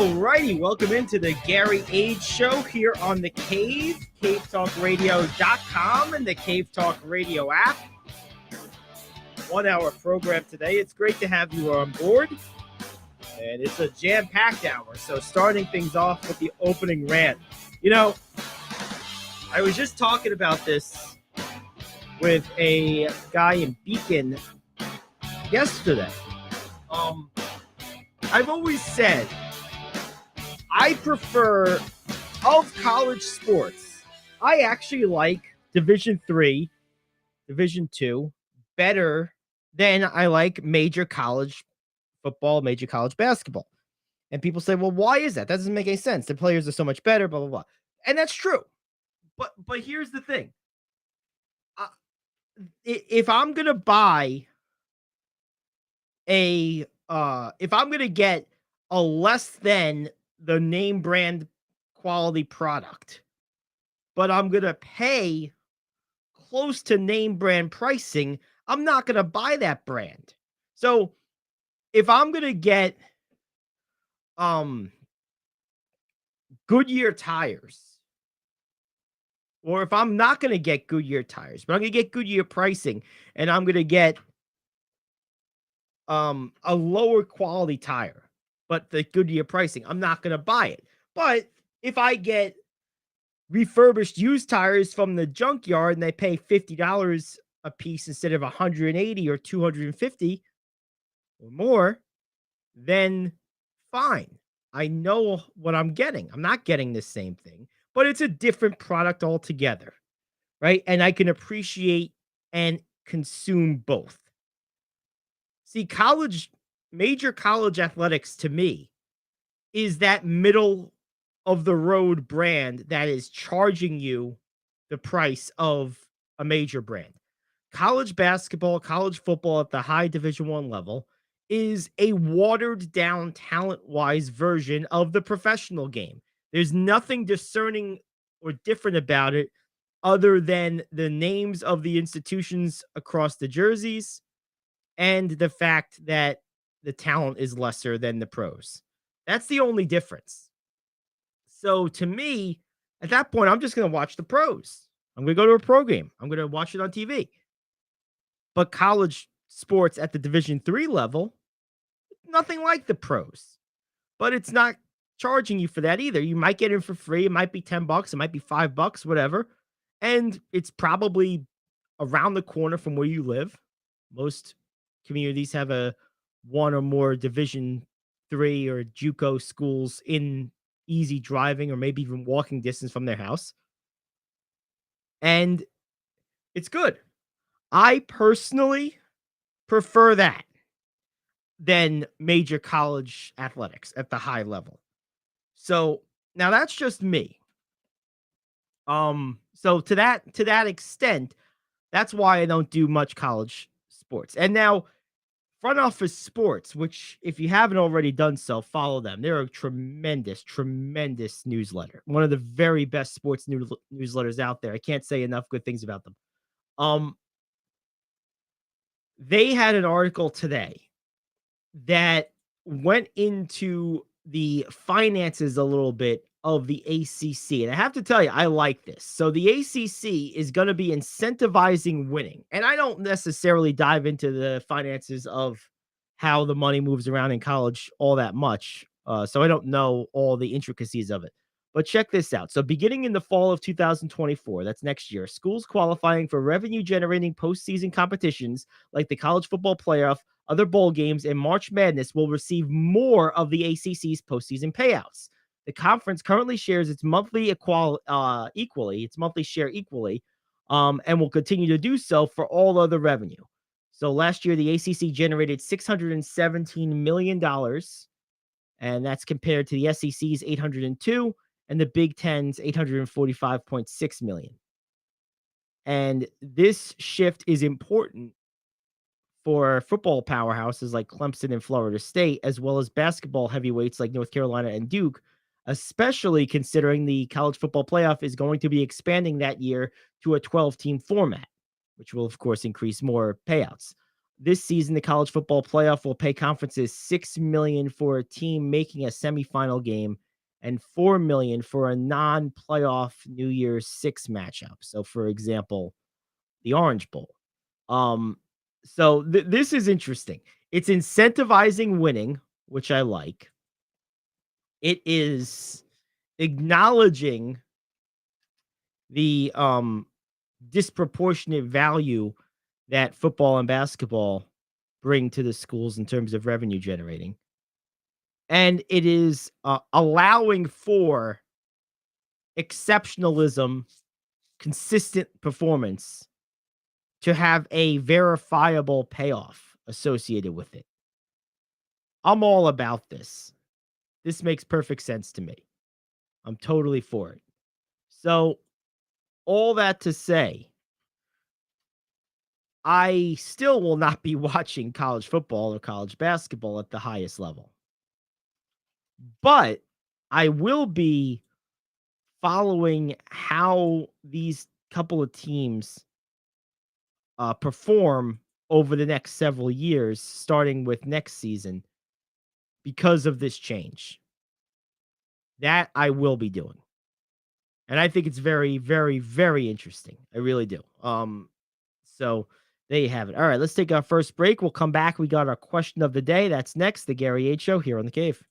Alrighty, welcome into the Gary Ayd Show here on the Cave, cavetalkradio.com and the Cave Talk Radio app. 1 hour program today. It's great to have you on board. And it's a jam-packed hour, so starting things off with the opening rant. You know, I was just talking about this with a guy in Beacon yesterday. I've always said I prefer, of college sports, I actually like Division III, Division II better than I like major college football, major college basketball. And people say, well, why is that? That doesn't make any sense. The players are so much better, blah, blah, blah. And that's true. But here's the thing. If I'm going to buy if I'm going to get a less than the name brand quality product, but I'm going to pay close to name brand pricing, I'm not going to buy that brand. So if I'm going to get Goodyear tires, or if I'm not going to get Goodyear tires, but I'm going to get Goodyear pricing, and I'm going to get a lower quality tire, but the Goodyear pricing, I'm not going to buy it. But if I get refurbished used tires from the junkyard and they pay $50 a piece instead of $180 or $250 or more, then fine. I know what I'm getting. I'm not getting the same thing, but it's a different product altogether, right? And I can appreciate and consume both. See, major college athletics to me is that middle of the road brand that is charging you the price of a major brand. College basketball, college football at the high Division I level is a watered down talent-wise version of the professional game. There's nothing discerning or different about it other than the names of the institutions across the jerseys and the fact that the talent is lesser than the pros. That's the only difference. So to me, at that point, I'm just going to watch the pros. I'm going to go to a pro game. I'm going to watch it on TV. But college sports at the Division III level, nothing like the pros. But it's not charging you for that either. You might get in for free. It might be $10. It might be $5, whatever. And it's probably around the corner from where you live. Most communities have a one or more Division III or JUCO schools in easy driving or maybe even walking distance from their house. And it's good. I personally prefer that than major college athletics at the high level. So now that's just me. So to that extent, that's why I don't do much college sports. And now Front Office Sports, which if you haven't already done so, follow them. They're a tremendous, tremendous newsletter. One of the very best sports newsletters out there. I can't say enough good things about them. They had an article today that went into the finances a little bit of the ACC. And I have to tell you, I like this. So the ACC is going to be incentivizing winning. And I don't necessarily dive into the finances of how the money moves around in college all that much. So I don't know all the intricacies of it. But check this out. So beginning in the fall of 2024, that's next year, schools qualifying for revenue-generating postseason competitions like the College Football Playoff, other bowl games, and March Madness will receive more of the ACC's postseason payouts. The conference currently shares its monthly share equally, and will continue to do so for all other revenue. So last year, the ACC generated $617 million, and that's compared to the SEC's $802 and the Big Ten's $845.6 million. And this shift is important for football powerhouses like Clemson and Florida State, as well as basketball heavyweights like North Carolina and Duke, especially considering the college football playoff is going to be expanding that year to a 12-team format, which will, of course, increase more payouts. this season, the college football playoff will pay conferences $6 million for a team making a semifinal game and $4 million for a non-playoff New Year's Six matchup. So, for example, the Orange Bowl. So this is interesting. It's incentivizing winning, which I like. It is acknowledging the disproportionate value that football and basketball bring to the schools in terms of revenue generating. And it is allowing for exceptionalism, consistent performance to have a verifiable payoff associated with it. I'm all about this. This makes perfect sense to me. I'm totally for it. So, all that to say, I still will not be watching college football or college basketball at the highest level. But I will be following how these couple of teams perform over the next several years, starting with next season, because of this change. That I will be doing. And I think it's very, very, very interesting. I really do. So there you have it. All right, let's take our first break. We'll come back. We got our question of the day. That's next. The Gary Ayd Show here on The Cave.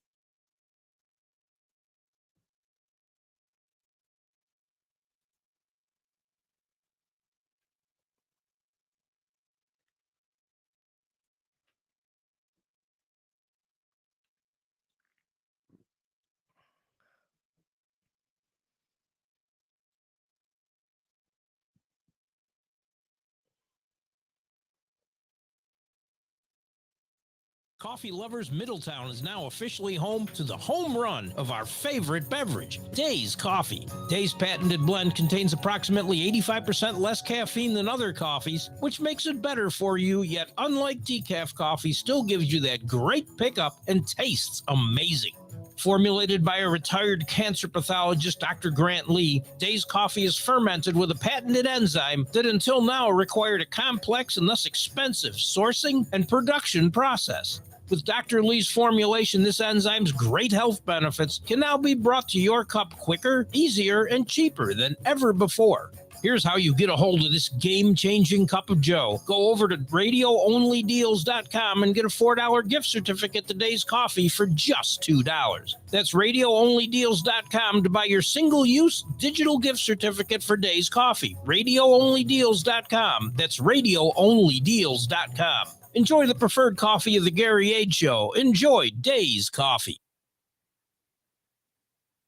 Coffee lovers, Middletown is now officially home to the home run of our favorite beverage, Days Coffee. Days' patented blend contains approximately 85% less caffeine than other coffees, which makes it better for you, yet unlike decaf coffee, still gives you that great pickup and tastes amazing. Formulated by a retired cancer pathologist, Dr. Grant Lee, Days Coffee is fermented with a patented enzyme that until now required a complex and thus expensive sourcing and production process. With Dr. Lee's formulation, this enzyme's great health benefits can now be brought to your cup quicker, easier, and cheaper than ever before. Here's how you get a hold of this game-changing cup of joe. Go over to radioonlydeals.com and get a $4 gift certificate to Days Coffee for just $2. That's radioonlydeals.com to buy your single-use digital gift certificate for Days Coffee. Radioonlydeals.com. That's radioonlydeals.com. Enjoy the preferred coffee of the Gary Ayd Show. Enjoy Days Coffee.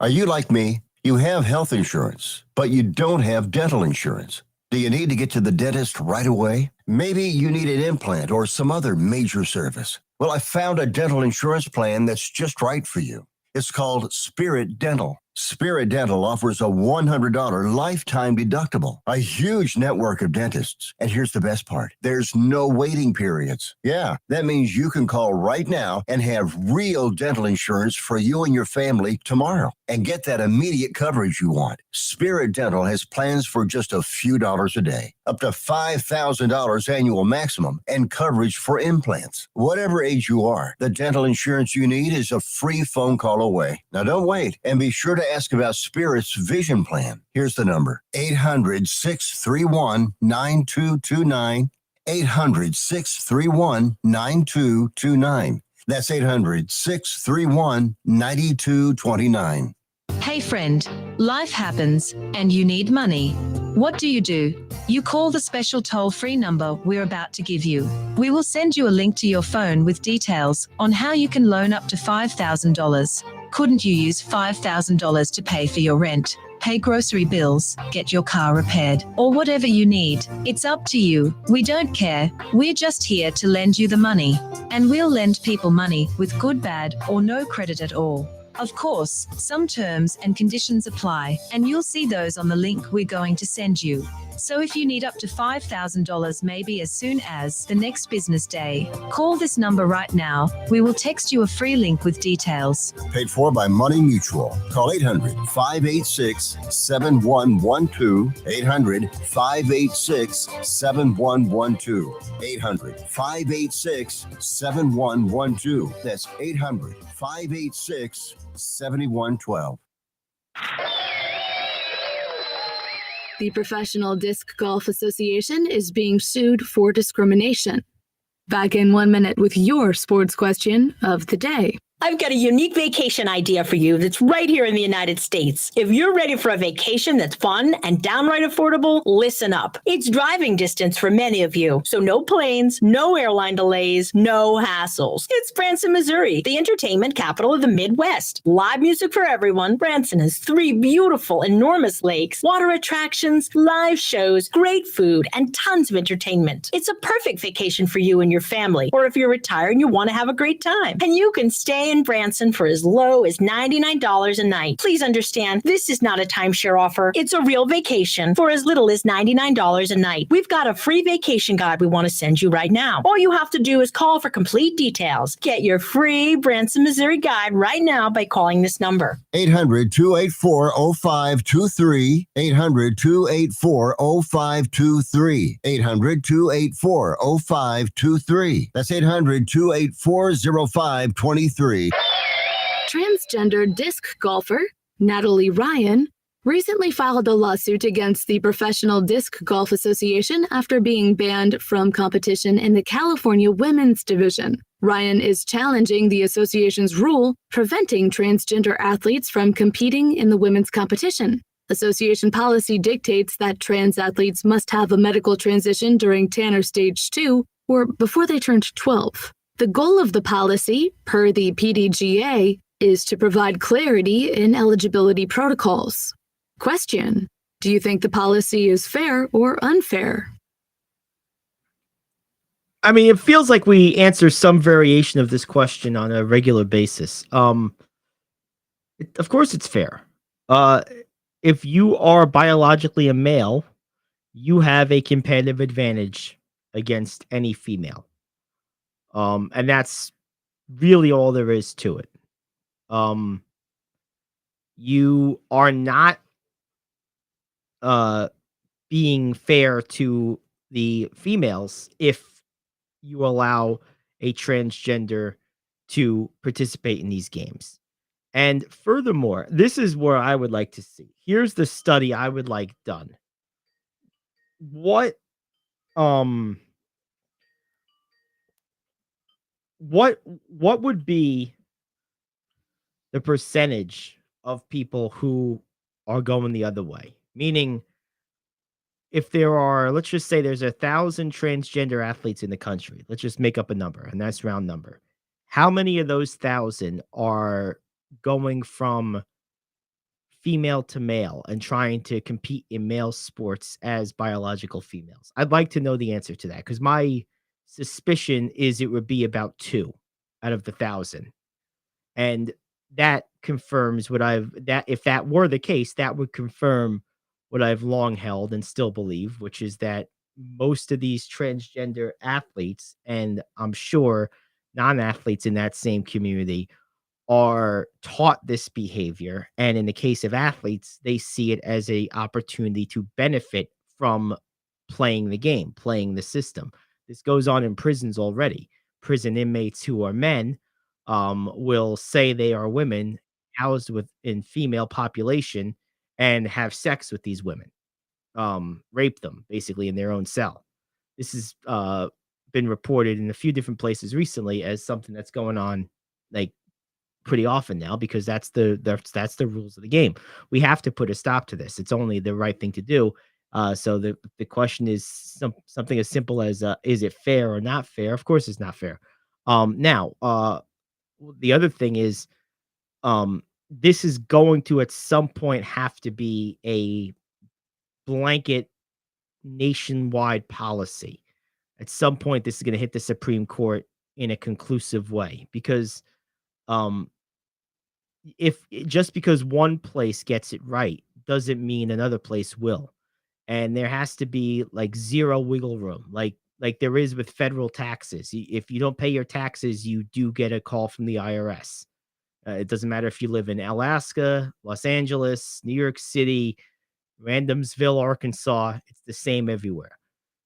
Are you like me? You have health insurance, but you don't have dental insurance. Do you need to get to the dentist right away? Maybe you need an implant or some other major service. Well, I found a dental insurance plan that's just right for you. It's called Spirit Dental. Spirit Dental offers a $100 lifetime deductible, a huge network of dentists. And here's the best part. There's no waiting periods. Yeah, that means you can call right now and have real dental insurance for you and your family tomorrow and get that immediate coverage you want. Spirit Dental has plans for just a few dollars a day, up to $5,000 annual maximum, and coverage for implants. Whatever age you are, the dental insurance you need is a free phone call away. Now don't wait, and be sure to ask about Spirit's vision plan. Here's the number: 800-631-9229. 800-631-9229. That's 800-631-9229. Hey friend, life happens and you need money. What do? You call the special toll-free number we're about to give you. We will send you a link to your phone with details on how you can loan up to $5,000. Couldn't you use $5,000 to pay for your rent, pay grocery bills, get your car repaired, or whatever you need? It's up to you. We don't care. We're just here to lend you the money. And we'll lend people money with good, bad, or no credit at all. Of course, some terms and conditions apply, and you'll see those on the link we're going to send you. So if you need up to $5,000 maybe as soon as the next business day, call this number right now. We will text you a free link with details. Paid for by Money Mutual. Call 800-586-7112. 800-586-7112. 800-586-7112. That's 800-586-7112. The Professional Disc Golf Association is being sued for discrimination. Back in 1 minute with your sports question of the day. I've got a unique vacation idea for you that's right here in the United States. If you're ready for a vacation that's fun and downright affordable, listen up. It's driving distance for many of you, so no planes, no airline delays, no hassles. It's Branson, Missouri, the entertainment capital of the Midwest. Live music for everyone. Branson has 3 beautiful, enormous lakes, water attractions, live shows, great food, and tons of entertainment. It's a perfect vacation for you and your family, or if you're retired and you want to have a great time. And you can stay in Branson for as low as $99 a night. Please understand, this is not a timeshare offer. It's a real vacation for as little as $99 a night. We've got a free vacation guide we want to send you right now. All you have to do is call for complete details. Get your free Branson, Missouri guide right now by calling this number. 800-284-0523. 800-284-0523. 800-284-0523. That's 800-284-0523. Transgender disc golfer Natalie Ryan recently filed a lawsuit against the Professional Disc Golf Association after being banned from competition in the California Women's Division. Ryan is challenging the association's rule preventing transgender athletes from competing in the women's competition. Association policy dictates that trans athletes must have a medical transition during Tanner Stage 2 or before they turned 12. The goal of the policy, per the PDGA, is to provide clarity in eligibility protocols. Question: do you think the policy is fair or unfair? I mean, it feels like we answer some variation of this question on a regular basis. Of course it's fair. If you are biologically a male, you have a competitive advantage against any female. And that's really all there is to it. You are not being fair to the females if you allow a transgender to participate in these games. And furthermore, this is where I would like to see. Here's the study I would like done. What would be the percentage of people who are going the other way? Meaning, if there are, let's just say there's 1,000 transgender athletes in the country. Let's just make up a number, and that's round number. How many of those 1,000 are going from female to male and trying to compete in male sports as biological females? I'd like to know the answer to that, because my suspicion is it would be about 2 out of the 1,000. And that confirms if that were the case, that would confirm what I've long held and still believe, which is that most of these transgender athletes, and I'm sure non-athletes in that same community, are taught this behavior. And in the case of athletes, they see it as an opportunity to benefit from playing the game, playing the system. This goes on in prisons already. Prison inmates who are men will say they are women housed within female population and have sex with these women, rape them basically in their own cell. This has been reported in a few different places recently as something that's going on like pretty often now, because that's the rules of the game. We have to put a stop to this. It's only the right thing to do. So the question is something as simple as is it fair or not fair? Of course it's not fair. Now, the other thing is this is going to at some point have to be a blanket nationwide policy. At some point, this is going to hit the Supreme Court in a conclusive way, because if just because one place gets it right doesn't mean another place will. and there has to be like zero wiggle room, like there is with federal taxes. If you don't pay your taxes, you do get a call from the IRS. It doesn't matter if you live in Alaska, Los Angeles, New York City, Randomsville, Arkansas. It's the same everywhere.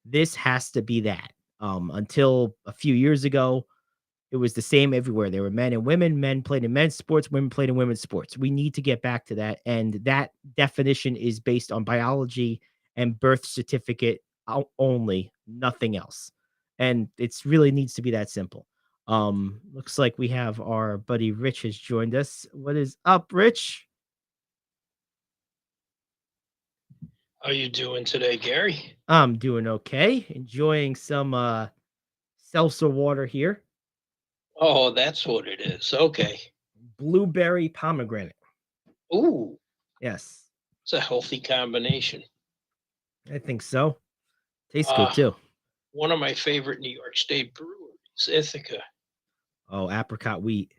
This has to be that. Until a few years ago, it was the same everywhere. There were men and women. Men played in men's sports, women played in women's sports. We need to get back to that. And that definition is based on biology and birth certificate only, nothing else. And it's really needs to be that simple. Looks like we have our buddy Rich has joined us. What is up, Rich? How you doing today, Gary? I'm doing okay. Enjoying some seltzer water here. Oh, that's what it is. Okay. Blueberry pomegranate. Ooh, Yes, it's a healthy combination. I think so. Tastes good too. One of my favorite New York State breweries, Ithaca. Oh, apricot wheat.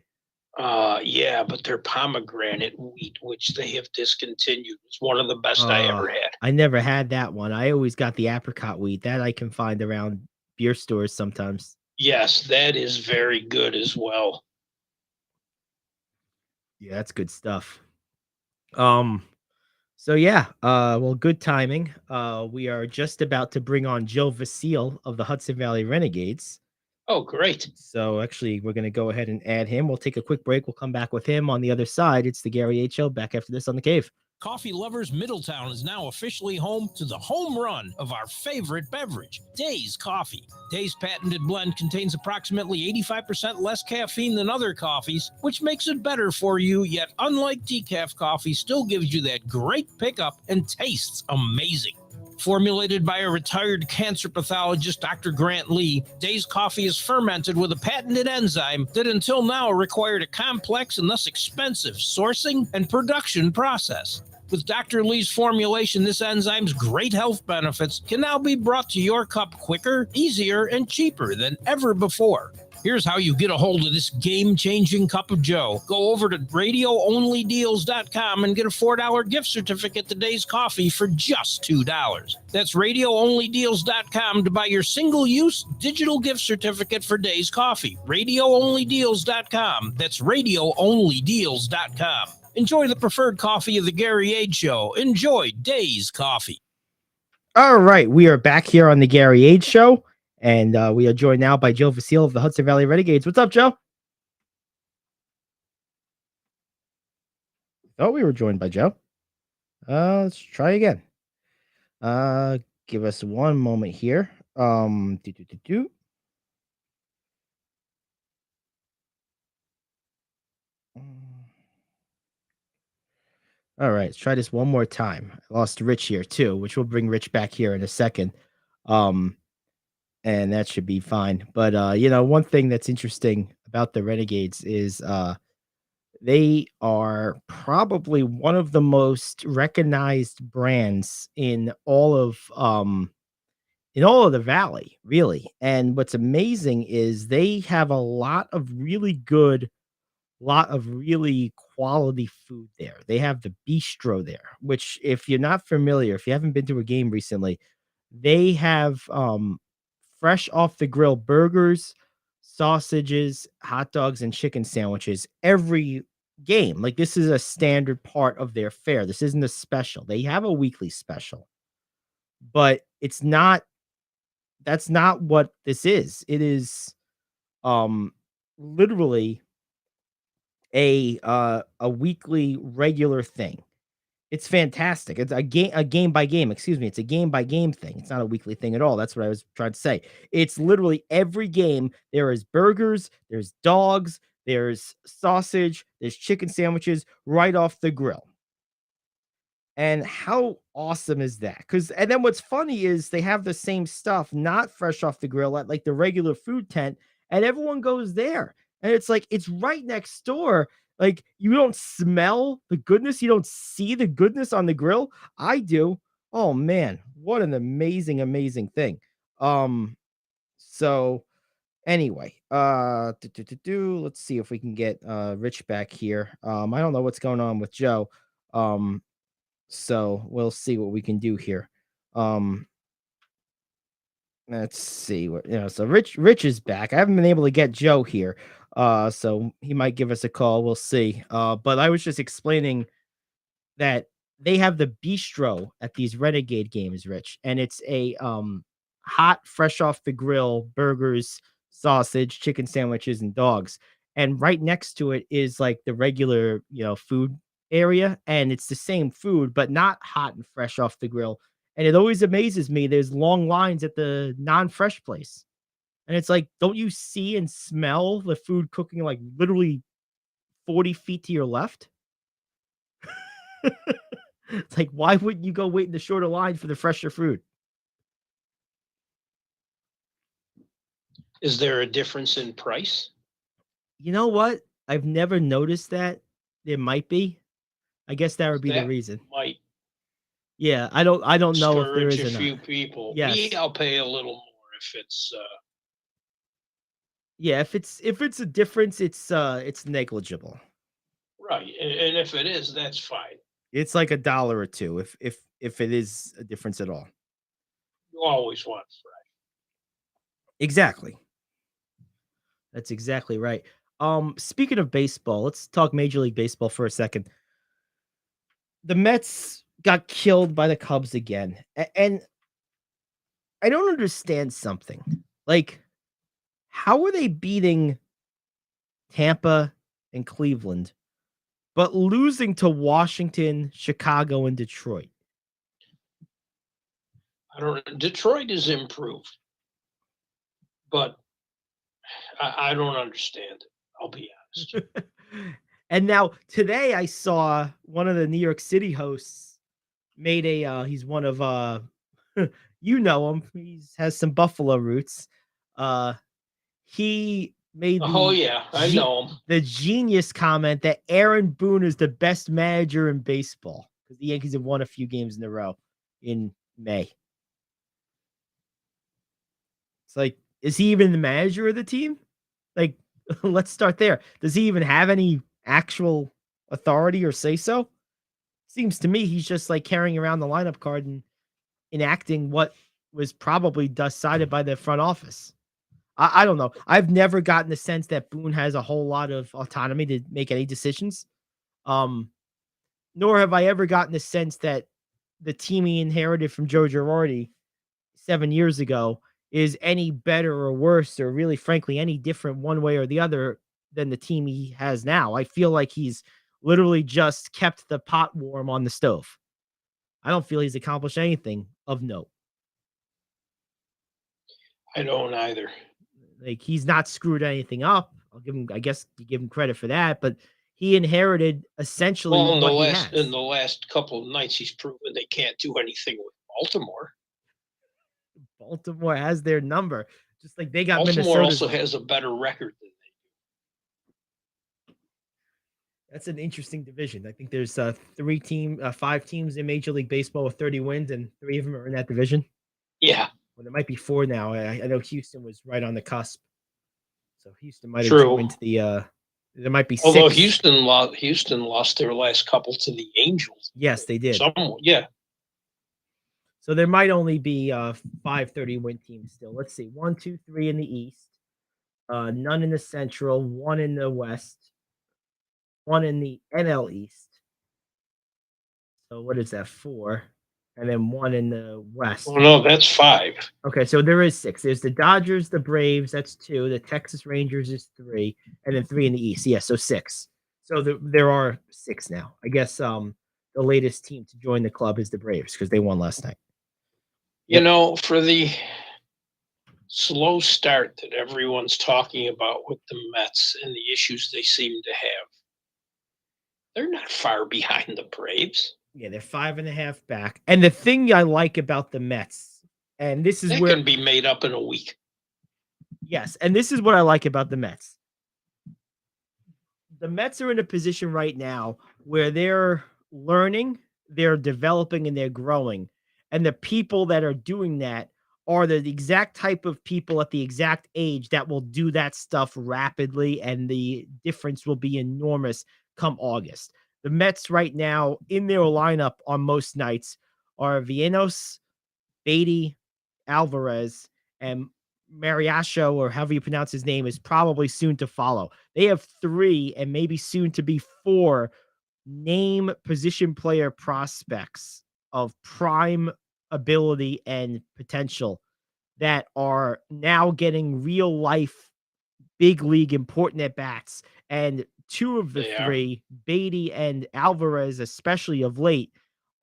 Yeah, but their pomegranate wheat, which they have discontinued, is one of the best I ever had. I never had that one. I always got the apricot wheat that I can find around beer stores sometimes. Yes, that is very good as well. Yeah, that's good stuff. So yeah, well, good timing. We are just about to bring on Joe Vasile of the Hudson Valley Renegades. Oh, great. So actually, we're going to go ahead and add him. We'll take a quick break. We'll come back with him on the other side. It's the Gary Ayd Show. Back after this on The Cave. Coffee lovers, Middletown is now officially home to the home run of our favorite beverage, Days Coffee. Days patented blend contains approximately 85% less caffeine than other coffees, which makes it better for you, yet unlike decaf coffee, still gives you that great pickup and tastes amazing. Formulated by a retired cancer pathologist, Dr. Grant Lee, Days Coffee is fermented with a patented enzyme that until now required a complex and thus expensive sourcing and production process. With Dr. Lee's formulation, this enzyme's great health benefits can now be brought to your cup quicker, easier, and cheaper than ever before. Here's how you get a hold of this game-changing cup of joe. Go over to radioonlydeals.com and get a $4 gift certificate to Days Coffee for just $2. That's radioonlydeals.com to buy your single-use digital gift certificate for Days Coffee. Radioonlydeals.com. That's radioonlydeals.com. Enjoy the preferred coffee of the Gary Ayd Show. Enjoy Days Coffee. All right, we are back here on the Gary Ayd Show. And we are joined now by Joe Vasile of the Hudson Valley Renegades. What's up, Joe? Oh, we were joined by Joe. Let's try again. Give us one moment here. All right, let's try this one more time. I lost Rich here too, which will bring Rich back here in a second. And that should be fine. But one thing that's interesting about the Renegades is they are probably one of the most recognized brands in all of the valley, really. And what's amazing is they have a lot of really quality food there. They have the bistro there, which if you're not familiar, if you haven't been to a game recently, they have fresh off the grill burgers, sausages, hot dogs, and chicken sandwiches every game. Like this is a standard part of their fare. This isn't a special. They have a weekly special, but that's not what this is. It is literally a weekly regular thing. It's fantastic. It's a game by game. Excuse me. It's a game by game thing. It's not a weekly thing at all. That's what I was trying to say. It's literally every game. There is burgers, there's dogs, there's sausage, there's chicken sandwiches right off the grill. And how awesome is that? And then what's funny is they have the same stuff, not fresh off the grill at like the regular food tent, and everyone goes there. And it's like, it's right next door. Like you don't smell the goodness. You don't see the goodness on the grill. I do. Oh man, what an amazing, amazing thing. So anyway, let's see if we can get Rich back here. I don't know what's going on with Joe. So we'll see what we can do here. Um, let's see what so Rich is back. I haven't been able to get Joe here. So he might give us a call. We'll see. But I was just explaining that they have the bistro at these Renegade games, Rich, and it's a hot, fresh off the grill burgers, sausage, chicken sandwiches, and dogs. And right next to it is like the regular, food area, and it's the same food, but not hot and fresh off the grill. And it always amazes me. There's long lines at the non-fresh place. And it's like, don't you see and smell the food cooking like literally 40 feet to your left? It's like, why wouldn't you go wait in the shorter line for the fresher food? Is there a difference in price? You know what? I've never noticed that. There might be. I guess that would be the That reason. might Yeah, I don't know if there discourage is a or few not. people. Yes. Me, I'll pay a little more if it's Yeah, if it's a difference, it's negligible. right. And if it is, that's fine. It's like $1 or 2 if it is a difference at all. You always want fresh. Exactly. That's exactly right. Speaking of baseball, let's talk Major League Baseball for a second. The Mets got killed by the Cubs again. And I don't understand something. Like, how are they beating Tampa and Cleveland, but losing to Washington, Chicago, and Detroit? Detroit is improved, but I don't understand it. I'll be honest. And now today I saw one of the New York City hosts made he's one of you know him. He has some Buffalo roots. He made Oh yeah, I know him. the genius comment that Aaron Boone is the best manager in baseball because the Yankees have won a few games in a row in May. It's like, is he even the manager of the team? Like, let's start there. Does he even have any actual authority or say so? Seems to me he's just like carrying around the lineup card and enacting what was probably decided by the front office. I don't know. I've never gotten the sense that Boone has a whole lot of autonomy to make any decisions. Nor have I ever gotten the sense that the team he inherited from Joe Girardi 7 years ago is any better or worse, or really, frankly, any different one way or the other than the team he has now. I feel like he's literally just kept the pot warm on the stove. I don't feel he's accomplished anything of note. I don't either. Like, he's not screwed anything up. I guess you give him credit for that, but he inherited essentially Well, what in the last couple of nights, he's proven they can't do anything with Baltimore. Baltimore has their number, just like they got Baltimore Minnesota. also has a better record than they do. That's an interesting division. I think there's 5 teams in Major League Baseball with 30 wins, and 3 of them are in that division. Yeah. Well, there might be 4 now. I know Houston was right on the cusp, so Houston might have True. joined the. There might be 6. Although Houston lost their last couple to the Angels. Yes, they did. Yeah. So there might only be 5 30-win teams still. Let's see. 1, 2, 3 in the East. None in the Central. 1 in the West. 1 in the NL East. So what is that? 4. And then 1 in the West. Oh, no, that's 5. Okay, so there is 6. There's the Dodgers, the Braves, that's 2. The Texas Rangers is 3. And then 3 in the East. Yeah, so 6. So there are 6 now. I guess the latest team to join the club is the Braves because they won last night. You know, for the slow start that everyone's talking about with the Mets and the issues they seem to have, they're not far behind the Braves. Yeah, they're 5.5 back. And the thing I like about the Mets, and this is where can be made up in a week. Yes, and this is what I like about the Mets. The Mets are in a position right now where they're learning, they're developing, and they're growing. And the people that are doing that are the exact type of people at the exact age that will do that stuff rapidly, and the difference will be enormous come August. The Mets right now in their lineup on most nights are Vientos, Beatty, Alvarez, and Mariacho, or however you pronounce his name, is probably soon to follow. They have 3 and maybe soon to be 4 name position player prospects of prime ability and potential that are now getting real life, big league important at bats. And 2 of the They are. 3, Beatty and Alvarez, especially of late,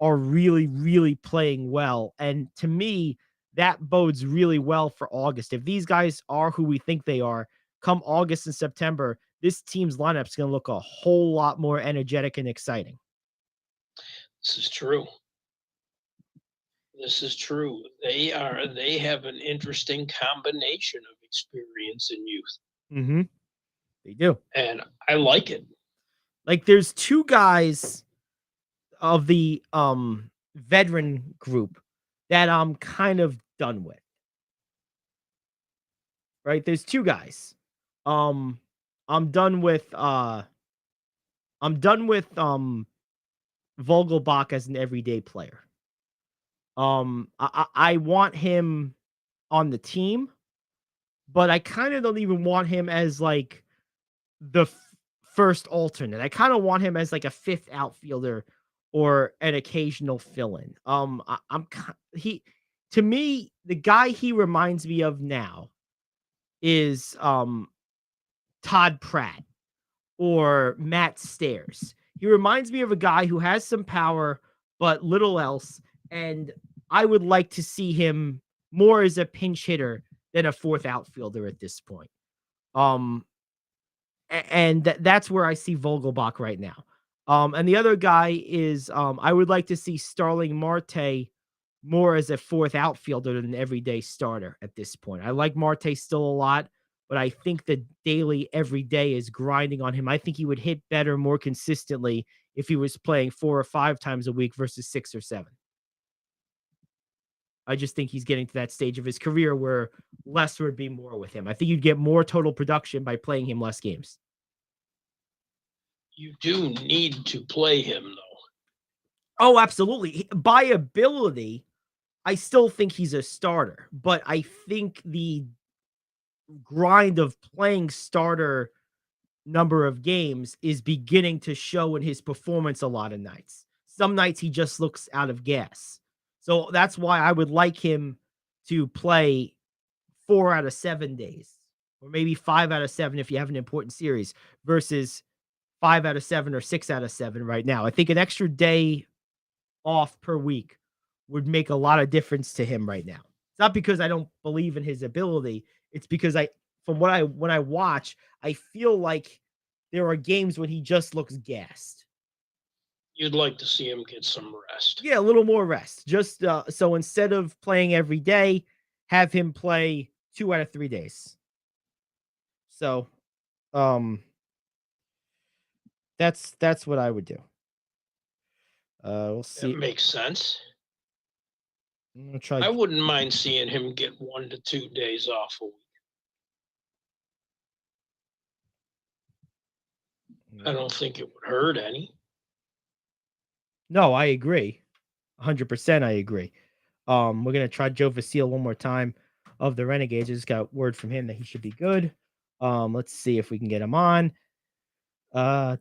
are really, really playing well. And to me, that bodes really well for August. If these guys are who we think they are, come August and September, this team's lineup is going to look a whole lot more energetic and exciting. This is true. This is true. They have an interesting combination of experience and youth. Mm-hmm. They do. And I like it. Like, there's 2 guys of the veteran group that I'm kind of done with. Right? There's 2 guys. I'm done with Vogelbach as an everyday player. I want him on the team, but I kind of don't even want him as like the first alternate. I kind of want him as like a 5th outfielder or an occasional fill-in. To me, the guy he reminds me of now is Todd Pratt or Matt Stairs. He reminds me of a guy who has some power but little else, and I would like to see him more as a pinch hitter than a 4th outfielder at this point. And that's where I see Vogelbach right now. And the other guy is I would like to see Starling Marte more as a 4th outfielder than an everyday starter at this point. I like Marte still a lot, but I think the daily every day is grinding on him. I think he would hit better more consistently if he was playing 4 or 5 times a week versus 6 or 7. I just think he's getting to that stage of his career where less would be more with him. I think you'd get more total production by playing him less games. You do need to play him, though. Oh, absolutely. By ability, I still think he's a starter, but I think the grind of playing starter number of games is beginning to show in his performance a lot of nights. Some nights he just looks out of gas. So that's why I would like him to play 4 out of 7 days, or maybe 5 out of 7 if you have an important series, versus 5 out of 7 or 6 out of 7 right now. I think an extra day off per week would make a lot of difference to him right now. It's not because I don't believe in his ability. It's because when I watch, I feel like there are games when he just looks gassed. You'd like to see him get some rest. Yeah, a little more rest. Just so instead of playing every day, have him play 2 out of 3 days. So, that's what I would do. We'll see. That makes sense. I'm gonna try. I wouldn't mind seeing him get 1 to 2 days off a week. I don't think it would hurt any. No, I agree. 100% I agree. We're going to try Joe Vasile one more time of the Renegades. I just got word from him that he should be good. Let's see if we can get him on. Here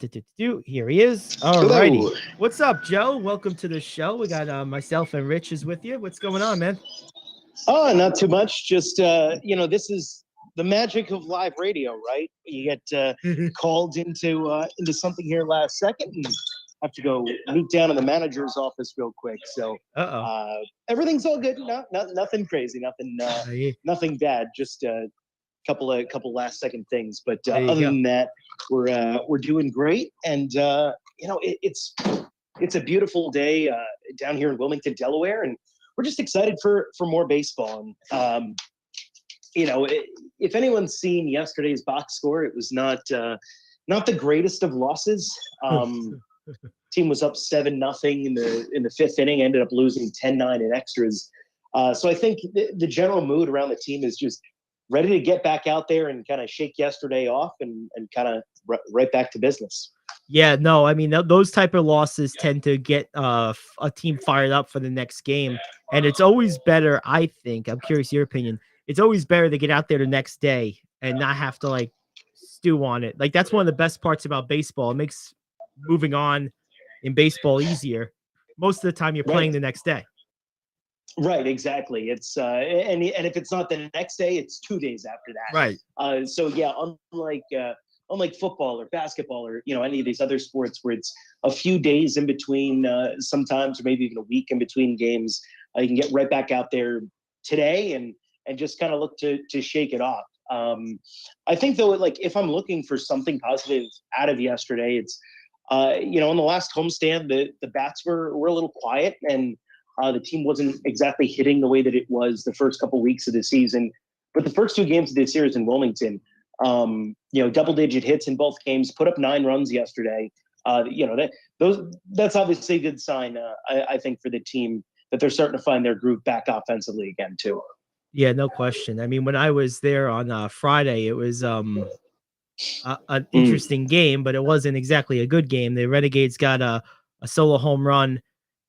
he is. All righty. What's up, Joe? Welcome to the show. We got myself and Rich is with you. What's going on, man? Oh, not too much. Just, this is the magic of live radio, right? You get called into something here last second and have to go meet down in the manager's office real quick. So everything's all good. Nothing crazy, nothing bad. Just a couple last second things. But other than that, we're doing great. And it's a beautiful day down here in Wilmington, Delaware, and we're just excited for more baseball. And if anyone's seen yesterday's box score, it was not the greatest of losses. Team was up 7-0 in the 5th inning, ended up losing 10-9 in extras. So I think the general mood around the team is just ready to get back out there and kind of shake yesterday off and kind of right back to business. Yeah, no, I mean those type of losses tend to get a team fired up for the next game, and it's always better. I think I'm curious your opinion. It's always better to get out there the next day and not have to like stew on it. Like that's one of the best parts about baseball. It makes moving on in baseball easier. Most of the time, you're playing Right. the next day. Right, exactly. It's and if it's not the next day, it's 2 days after that. Right. So yeah, unlike football or basketball or any of these other sports where it's a few days in between, sometimes or maybe even a week in between games, you can get right back out there today and just kind of look to shake it off. I think though, like if I'm looking for something positive out of yesterday, it's in the last homestand, the bats were a little quiet and the team wasn't exactly hitting the way that it was the first couple weeks of the season. But the first 2 games of this series in Wilmington, double-digit hits in both games, put up 9 runs yesterday. That's obviously a good sign, I think, for the team that they're starting to find their groove back offensively again, too. Yeah, no question. I mean, when I was there on Friday, it was an interesting game, but it wasn't exactly a good game. The Renegades got a solo home run,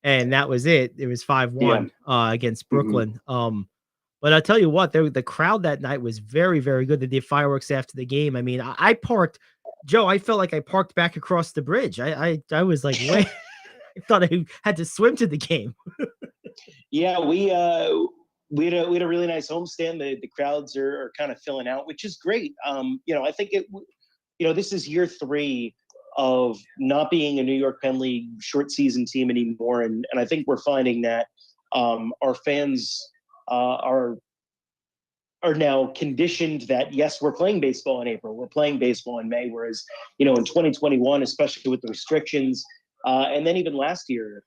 and that was it. It was 5-1 against Brooklyn. But I'll tell you what, the crowd that night was very, very good. They did fireworks after the game. I mean, I parked, Joe. I felt like I parked back across the bridge. I was like, wait, I thought I had to swim to the game. Yeah, we had a really nice homestand. The crowds are kind of filling out, which is great. I think this is year 3 of not being a New York Penn League short season team anymore, and I think we're finding that our fans are now conditioned that yes, we're playing baseball in April, we're playing baseball in May, whereas in 2021, especially with the restrictions, and then even last year,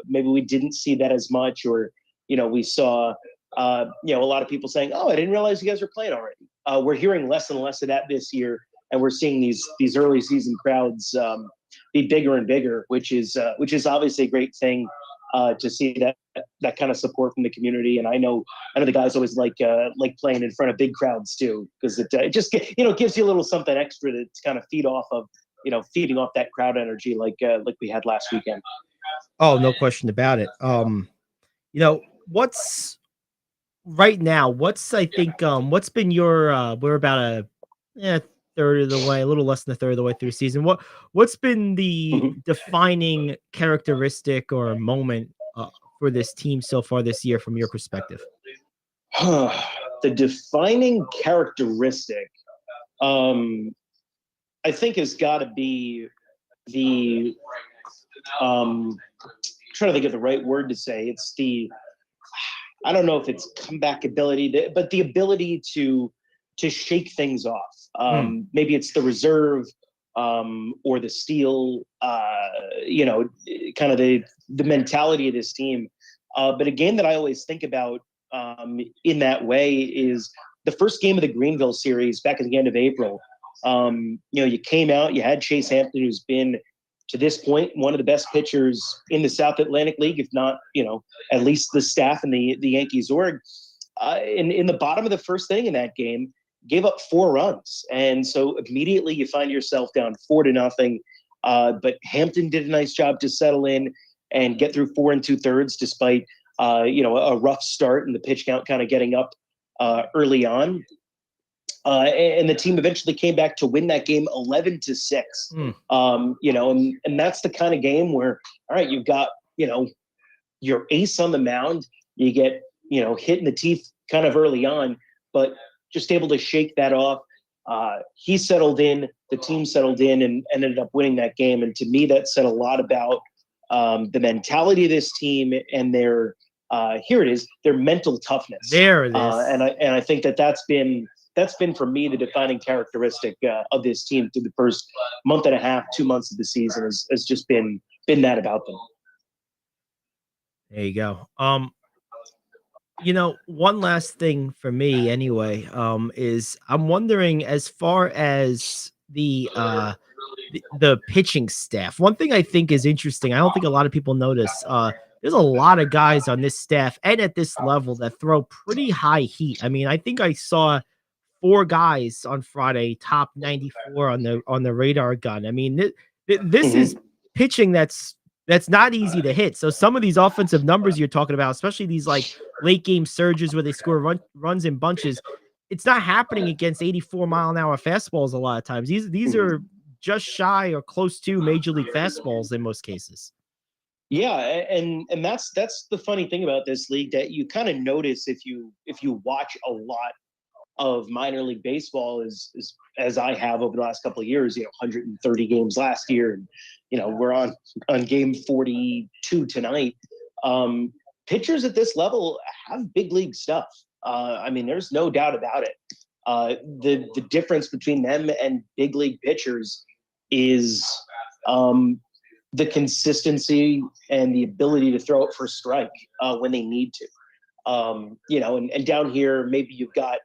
maybe we didn't see that as much, or we saw a lot of people saying, "Oh, I didn't realize you guys were playing already." We're hearing less and less of that this year, and we're seeing these early season crowds be bigger and bigger, which is obviously a great thing to see that kind of support from the community. And I know the guys always like playing in front of big crowds too, because it just gives you a little something extra to kind of feed off of, feeding off that crowd energy like we had last weekend. Oh, no question about it. What's right now? I think what's been your we're about a third of the way, a little less than a third of the way through the season. What's been the defining characteristic or moment for this team so far this year from your perspective? The defining characteristic, I think, has got to be the trying to think of the right word to say. It's I don't know if it's comeback ability, but the ability to shake things off. Maybe it's the reserve or the steal, kind of the mentality of this team. But a game that I always think about in that way is the first game of the Greenville series back at the end of April. You came out, you had Chase Hampton, who's been, to this point, one of the best pitchers in the South Atlantic League, if not, at least the staff in the Yankees org. In the bottom of the first inning in that game, gave up 4 runs. And so immediately you find yourself down 4-0. But Hampton did a nice job to settle in and get through 4 2/3, despite, a rough start and the pitch count kind of getting up early on. And the team eventually came back to win that game 11-6. And that's the kind of game where, all right, you've got, your ace on the mound, you get, hit in the teeth kind of early on, but just able to shake that off. He settled in, the team settled in, and ended up winning that game. And to me, that said a lot about the mentality of this team and their here it is, their mental toughness. There it is. And I think that's been for me the defining characteristic of this team through the first month and a half, 2 months of the season has just been that about them. There you go. One last thing for me anyway, is I'm wondering, as far as the pitching staff, one thing I think is interesting, I don't think a lot of people notice, there's a lot of guys on this staff and at this level that throw pretty high heat. I mean, I think I saw 4 guys on Friday top 94 on the radar gun. I mean, This is pitching that's not easy to hit. So some of these offensive numbers you're talking about, especially these like late game surges where they score runs in bunches, it's not happening against 84-mile-an-hour fastballs a lot of times. These are just shy or close to major league fastballs in most cases. Yeah, and that's the funny thing about this league, that you kind of notice if you watch a lot of minor league baseball, is as I have over the last couple of years, 130 games last year, and we're on game 42 tonight. Pitchers at this level have big league stuff. I mean, there's no doubt about it. The difference between them and big league pitchers is the consistency and the ability to throw it for strike when they need to. And down here, maybe you've got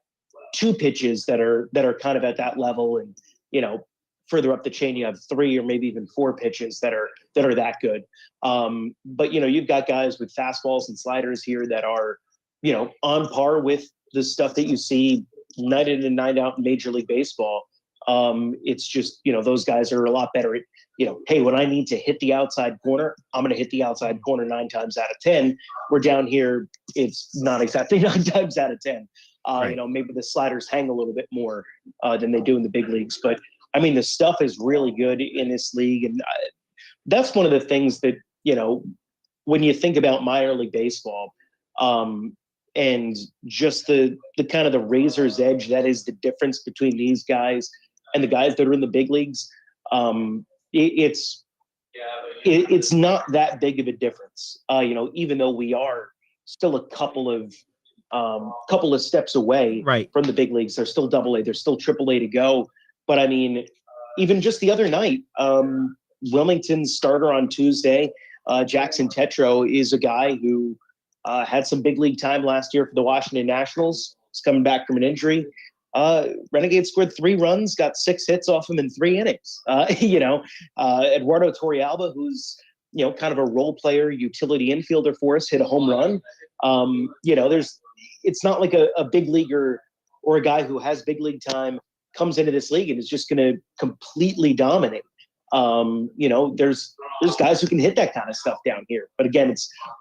two pitches that are kind of at that level, and further up the chain you have three or maybe even four pitches that are that good. But you've got guys with fastballs and sliders here that are on par with the stuff that you see night in and night out in Major League Baseball. It's just those guys are a lot better at hey, when I need to hit the outside corner, I'm going to hit the outside corner 9 times out of 10. We're down here, it's not exactly 9 times out of 10. Right. Maybe the sliders hang a little bit more than they do in the big leagues. But I mean, the stuff is really good in this league. And that's one of the things that, when you think about minor league baseball, and just the kind of the razor's edge that is the difference between these guys and the guys that are in the big leagues, it's not that big of a difference. Even though we are still a couple of steps away from the big leagues, they're still AA, they're still AAA to go. But I mean, even just the other night, Wilmington's starter on Tuesday, Jackson Tetro, is a guy who had some big league time last year for the Washington Nationals. He's coming back from an injury. Renegades scored 3 runs, got 6 hits off him in 3 innings. Eduardo Torrealba, who's kind of a role player, utility infielder for us, hit a home run. It's not like a big leaguer or a guy who has big league time comes into this league and is just going to completely dominate. There's guys who can hit that kind of stuff down here. But again,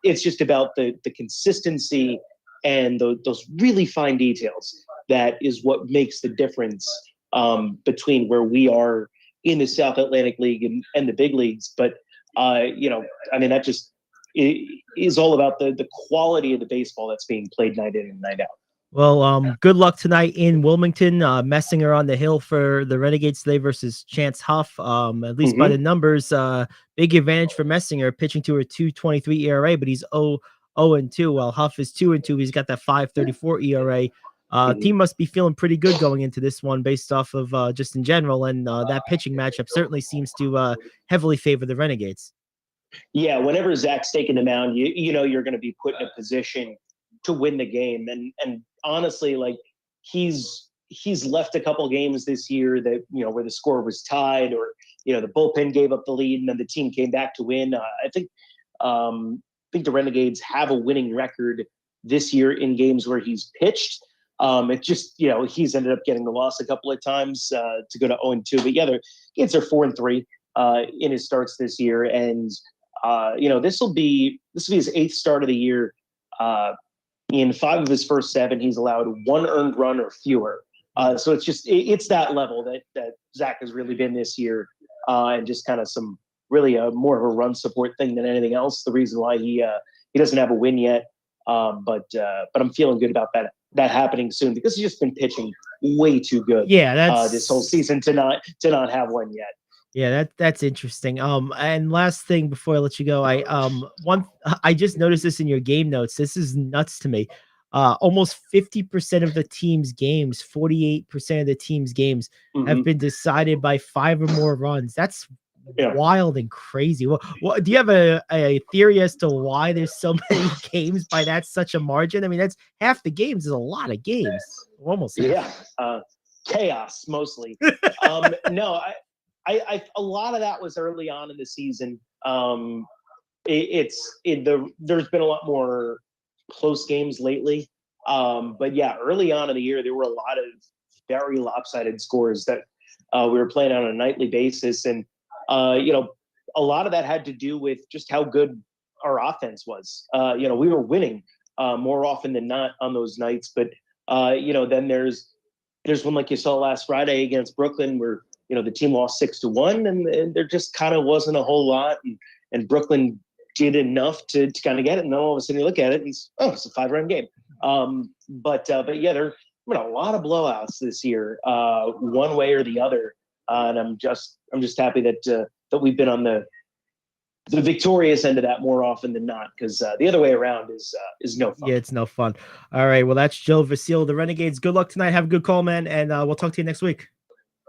it's just about the consistency and those really fine details. That is what makes the difference between where we are in the South Atlantic League and the big leagues. But, that just is all about the quality of the baseball that's being played night in and night out. Well, good luck tonight in Wilmington. Messinger on the hill for the Renegades today versus Chance Huff. At least by the numbers, big advantage for Messinger, pitching to a 2.23 ERA, but he's 0-2. While Huff is 2-2. He's got that 5.34 ERA. Team must be feeling pretty good going into this one based off of just in general. And that pitching matchup certainly seems to heavily favor the Renegades. Yeah, whenever Zach's taking the mound, you're going to be put in a position to win the game. And honestly, like he's left a couple games this year that, where the score was tied or, the bullpen gave up the lead and then the team came back to win. I think the Renegades have a winning record this year in games where he's pitched. It just, he's ended up getting the loss a couple of times to go to 0-2. But yeah, the Gates are 4-3 in his starts this year. And, this will be his 8th start of the year. In 5 of his first 7, he's allowed 1 earned run or fewer. So it's that level that Zach has really been this year, and just kind of some really more of a run support thing than anything else. The reason why he doesn't have a win yet, but I'm feeling good about that happening soon because he's just been pitching way too good. Yeah, that's this whole season to not have one yet. Yeah, that's interesting. And last thing before I let you go, I just noticed this in your game notes. This is nuts to me. Almost 50% of the team's games, 48% of the team's games have been decided by 5 or more runs. That's wild and crazy. Well, do you have a theory as to why there's so many games by such a margin? I mean, that's half the games. Is a lot of games. Almost half. Chaos mostly. No, I a lot of that was early on in the season. There's been a lot more close games lately. But yeah, early on in the year, there were a lot of very lopsided scores that we were playing on a nightly basis. And A lot of that had to do with just how good our offense was. We were winning more often than not on those nights. But then there's one like you saw last Friday against Brooklyn where the team lost 6-1, and there just kind of wasn't a whole lot, and Brooklyn did enough to kind of get it. And then all of a sudden you look at it and it's a 5-run game. But yeah, there have been a lot of blowouts this year, one way or the other. And I'm just happy that we've been on the victorious end of that more often than not, because the other way around is no fun. Yeah, it's no fun. All right, well, that's Joe Vasile, the Renegades. Good luck tonight. Have a good call, man, and we'll talk to you next week.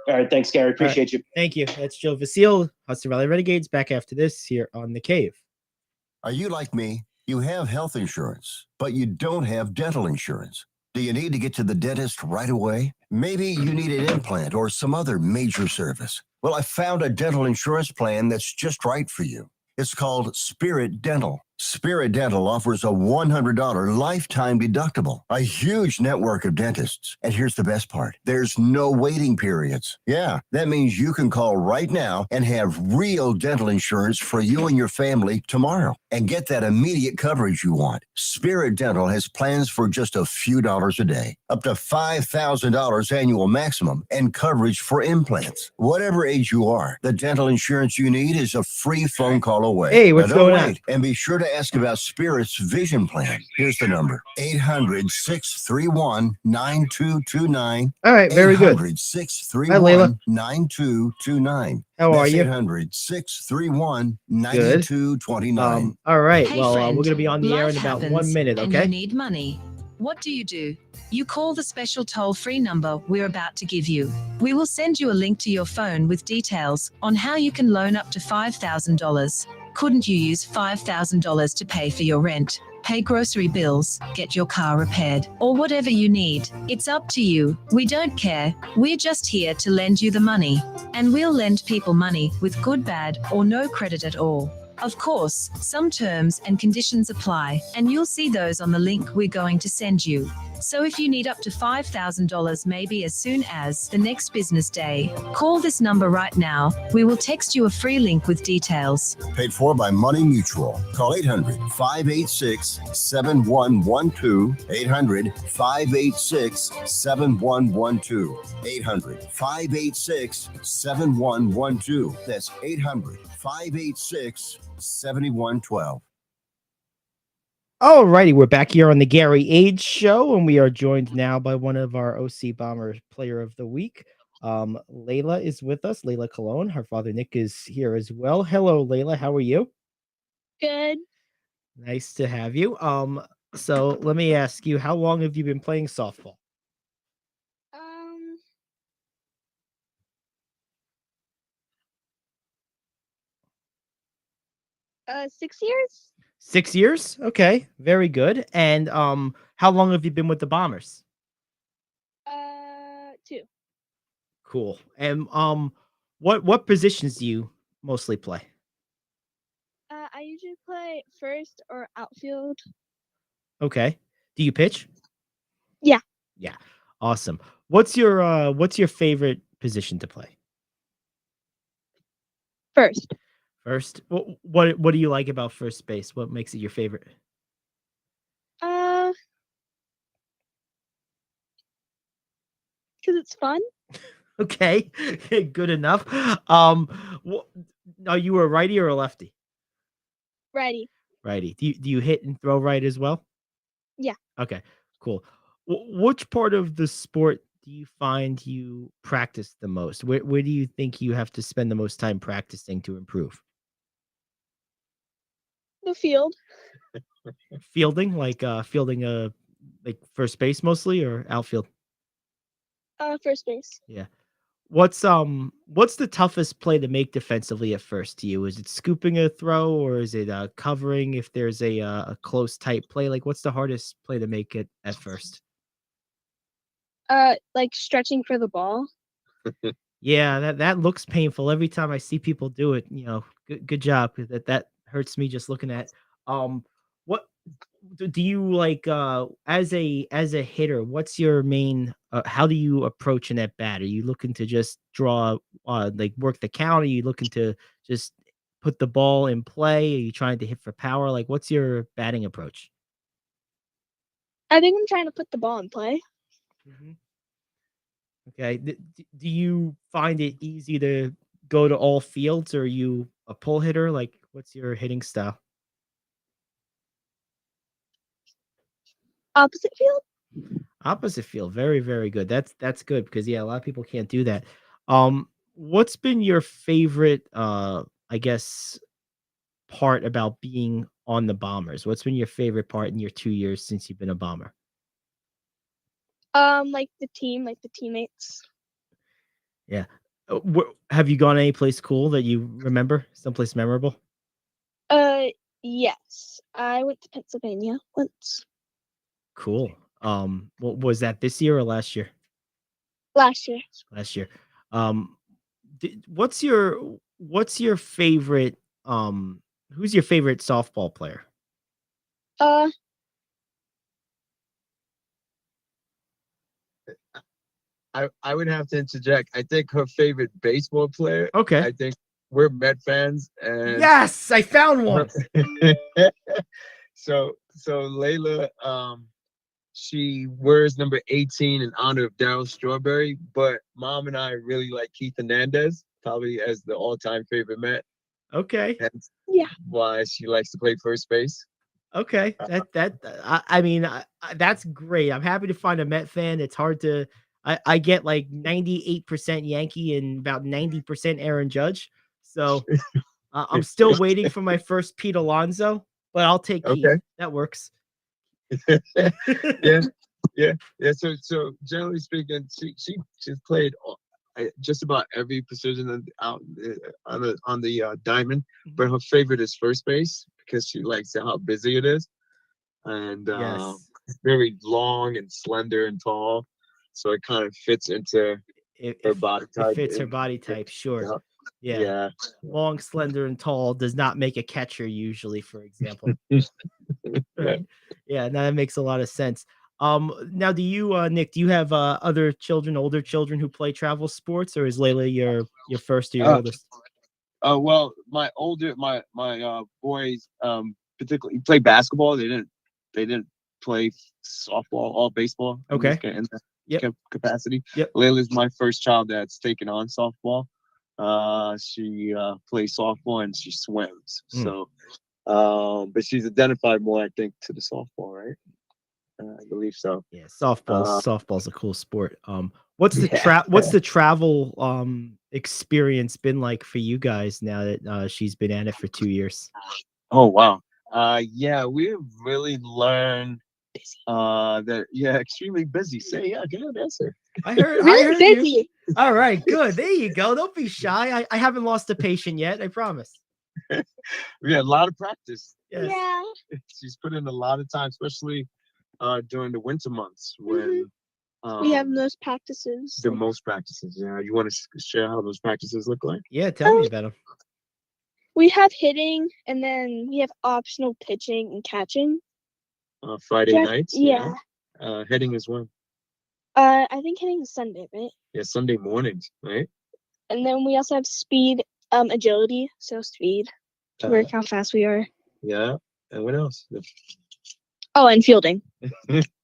All right, thanks, Gary. Appreciate you. Thank you. That's Joe Vasile, Hudson Valley Renegades. Back after this here on The Cave. Are you like me? You have health insurance, but you don't have dental insurance. Do you need to get to the dentist right away? Maybe you need an implant or some other major service. Well, I found a dental insurance plan that's just right for you. It's called Spirit Dental. Spirit Dental offers a $100 lifetime deductible, a huge network of dentists. And here's the best part. There's no waiting periods. Yeah, that means you can call right now and have real dental insurance for you and your family tomorrow and get that immediate coverage you want. Spirit Dental has plans for just a few dollars a day, up to $5,000 annual maximum, and coverage for implants. Whatever age you are, the dental insurance you need is a free phone call away. Hey, what's going on? And be sure to ask about Spirit's vision plan. Here's the number: 800-631-9229. All right, very good. 800-631-9229. How are you? 800-631-9229. All right, Hey, well, friend, we're going to be on the air in life about 1 happens, minute, and okay? you need money. What do? You call the special toll-free number we're about to give you. We will send you a link to your phone with details on how you can loan up to $5,000. Couldn't you use $5,000 to pay for your rent, pay grocery bills, get your car repaired, or whatever you need? It's up to you. We don't care. We're just here to lend you the money. And we'll lend people money with good, bad, or no credit at all. Of course, some terms and conditions apply, and you'll see those on the link we're going to send you. So if you need up to $5,000 maybe as soon as the next business day, call this number right now. We will text you a free link with details. Paid for by Money Mutual. Call 800-586-7112. 800-586-7112. 800-586-7112. That's 800-586-7112. All righty, we're back here on the Gary Ayd Show, and we are joined now by one of our OC Bomber Player of the Week. Layla is with us, Layla Cologne. Her father, Nick, is here as well. Hello, Layla. How are you? Good. Nice to have you. So let me ask you, how long have you been playing softball? 6 years. 6 years? Okay, very good. And how long have you been with the Bombers? 2. Cool. And what positions do you mostly play? I usually play first or outfield. Okay. Do you pitch? Yeah. Yeah. Awesome. What's your favorite position to play? First. First. What do you like about first base? What makes it your favorite? Because it's fun. Okay. Good enough. Are you a righty or a lefty? Righty. Righty. Do you hit and throw right as well? Yeah. Okay. Cool. Which part of the sport do you find you practice the most? Where do you think you have to spend the most time practicing to improve? The field. Fielding, like like first base mostly, or outfield? First base. Yeah. What's the toughest play to make defensively at first to you? Is it scooping a throw, or is it covering if there's a close tight play? Like, what's the hardest play to make it at first? Like stretching for the ball. Yeah, that looks painful every time I see people do it. Good job, 'cause that hurts me just looking at. What do you like as a hitter, what's your main how do you approach an at bat? Are you looking to just draw like work the count? Are you looking to just put the ball in play? Are you trying to hit for power? Like what's your batting approach? I think I'm trying to put the ball in play. Mhm. Okay. Do you find it easy to go to all fields, or are you a pull hitter? Like what's your hitting style? Opposite field? Opposite field. Very, very good. That's good because yeah, a lot of people can't do that. What's been your favorite I guess part about being on the Bombers? What's been your favorite part in your 2 years since you've been a Bomber? Like the team, like the teammates. Yeah. Have you gone any place cool that you remember? Someplace memorable? Uh, yes. I went to Pennsylvania once Cool. What was that this year or last year? last year. Last year. Um, what's your favorite who's your favorite softball player? Uh, I would have to interject. I think her favorite baseball player. Okay. I think we're Met fans, and Yes, I found one. so Layla, she wears number 18 in honor of Darryl Strawberry, but Mom and I really like Keith Hernandez, probably as the all-time favorite Met. Okay. That's Yeah. why she likes to play first base. Okay. I mean, that's great. I'm happy to find a Met fan. It's hard to I get like 98% Yankee and about 90% Aaron Judge. So I'm still waiting for my first Pete Alonso, but I'll take Keith. Okay. That works. Yeah. So generally speaking, she's played just about every position out on the diamond, but her favorite is first base because she likes how busy it is, and Yes. very long and slender and tall, so it kind of fits into her body It type. fits her body type, sure. Yeah. Yeah. Long, slender, and tall does not make a catcher usually, for example. Right. Yeah, no, that makes a lot of sense. Now do you, Nick, do you have other children, older children who play travel sports, or is Layla your first or your oldest? Well, my boys particularly play basketball. They didn't play softball or baseball. Okay. In that Yep. capacity. Yep. Layla's my first child that's taken on softball. She plays softball and she swims. Mm. So, but she's identified more, I think, to the softball, right? I believe so. Yeah, softball's a cool sport. What's the Yeah. what's the travel experience been like for you guys now that she's been at it for 2 years? Oh wow. Yeah, we've really learned that extremely busy. Say yeah, good answer. I heard Really you. busy. All right, good. There you go. Don't be shy. I haven't lost a patient yet. I promise. We had a lot of practice. Yes. Yeah. She's put in a lot of time, especially during the winter months when We have most practices. the most practices. Yeah, you want to share how those practices look like? Yeah, tell me about them. We have hitting, and then we have optional pitching and catching. Friday Yeah. nights. Yeah. Heading as well. I think hitting is Sunday, right? Yeah, Sunday mornings, right? And then we also have speed, agility, so speed to work how fast we are. Yeah. And what else? Oh, and fielding.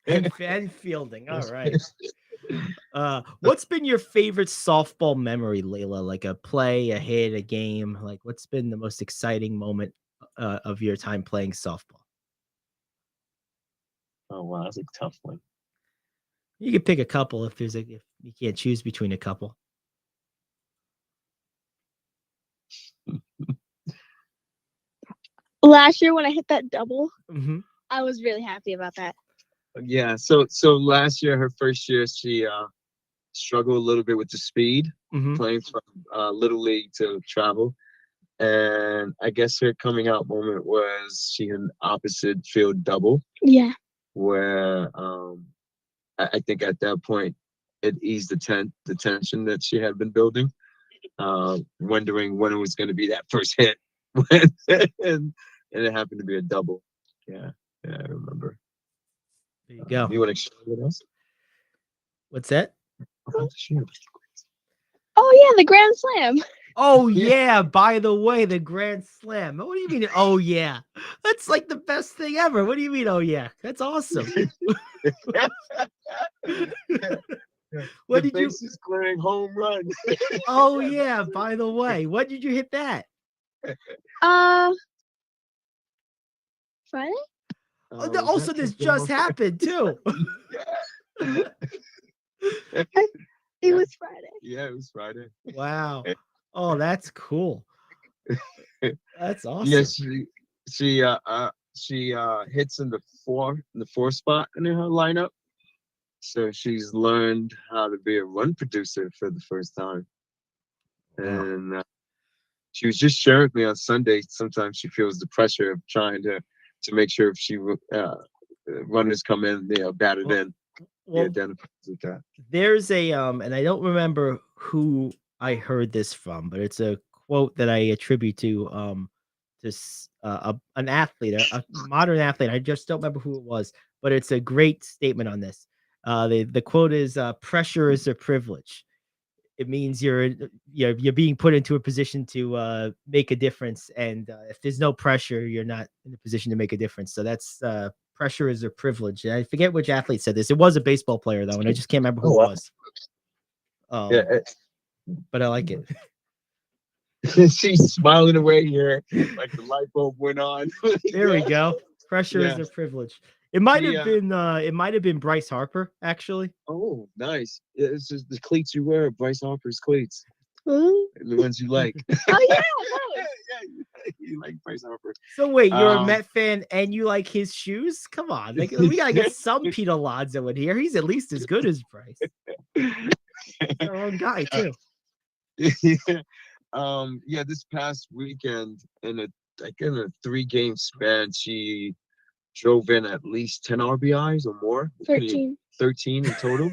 And fielding. All right. What's been your favorite softball memory, Layla? Like a play, a hit, a game? Like what's been the most exciting moment of your time playing softball? Oh wow, that's a tough one. You could pick a couple if you can't choose between a couple. Last year when I hit that double, Mm-hmm. I was really happy about that. Yeah. So last year, her first year, she struggled a little bit with the speed, Mm-hmm. playing from little league to travel. And I guess her coming out moment was she had an opposite field double, Yeah. where I think at that point it eased the tension that she had been building, wondering when it was going to be that first hit, and it happened to be a double. Yeah. Yeah, I remember. There you go. You want to share with us? What's that? Oh yeah, the Grand Slam. Oh yeah, by the way, the Grand Slam. What do you mean? Oh yeah. That's like the best thing ever. What do you mean? Oh yeah. That's awesome. What The did you bases clearing home run. Oh yeah, by the way. When did you hit that? Friday? Also, this just happened too. It was Friday. Yeah, it was Friday. Wow. Oh, that's cool. That's awesome. Yes, she hits in the four spot in her lineup. So she's learned how to be a run producer for the first time. And she was just sharing with me on Sunday. Sometimes she feels the pressure of trying to make sure if she runners come in, batted in. Well, identifies with that. There's a and I don't remember who I heard this from, but it's a quote that I attribute to an athlete, a modern athlete. I just don't remember who it was, but it's a great statement on this. The quote is pressure is a privilege. It means you're being put into a position to make a difference, and if there's no pressure, you're not in a position to make a difference. So that's pressure is a privilege. And I forget which athlete said this. It was a baseball player though, and I just can't remember who it was. But I like it. She's smiling away here, like the light bulb went on. There we go. Pressure is a privilege. It might have been Bryce Harper, actually. Oh, nice. It's just the cleats you wear, Bryce Harper's cleats. Mm-hmm. The ones you like. Oh yeah, you like Bryce Harper. So wait, you're a Met fan and you like his shoes? Come on, like we gotta get some Pete Alonso in here. He's at least as good as Bryce. Our own guy too. This past weekend in a 3-game span, she drove in at least 10 RBIs or more. 13 in total.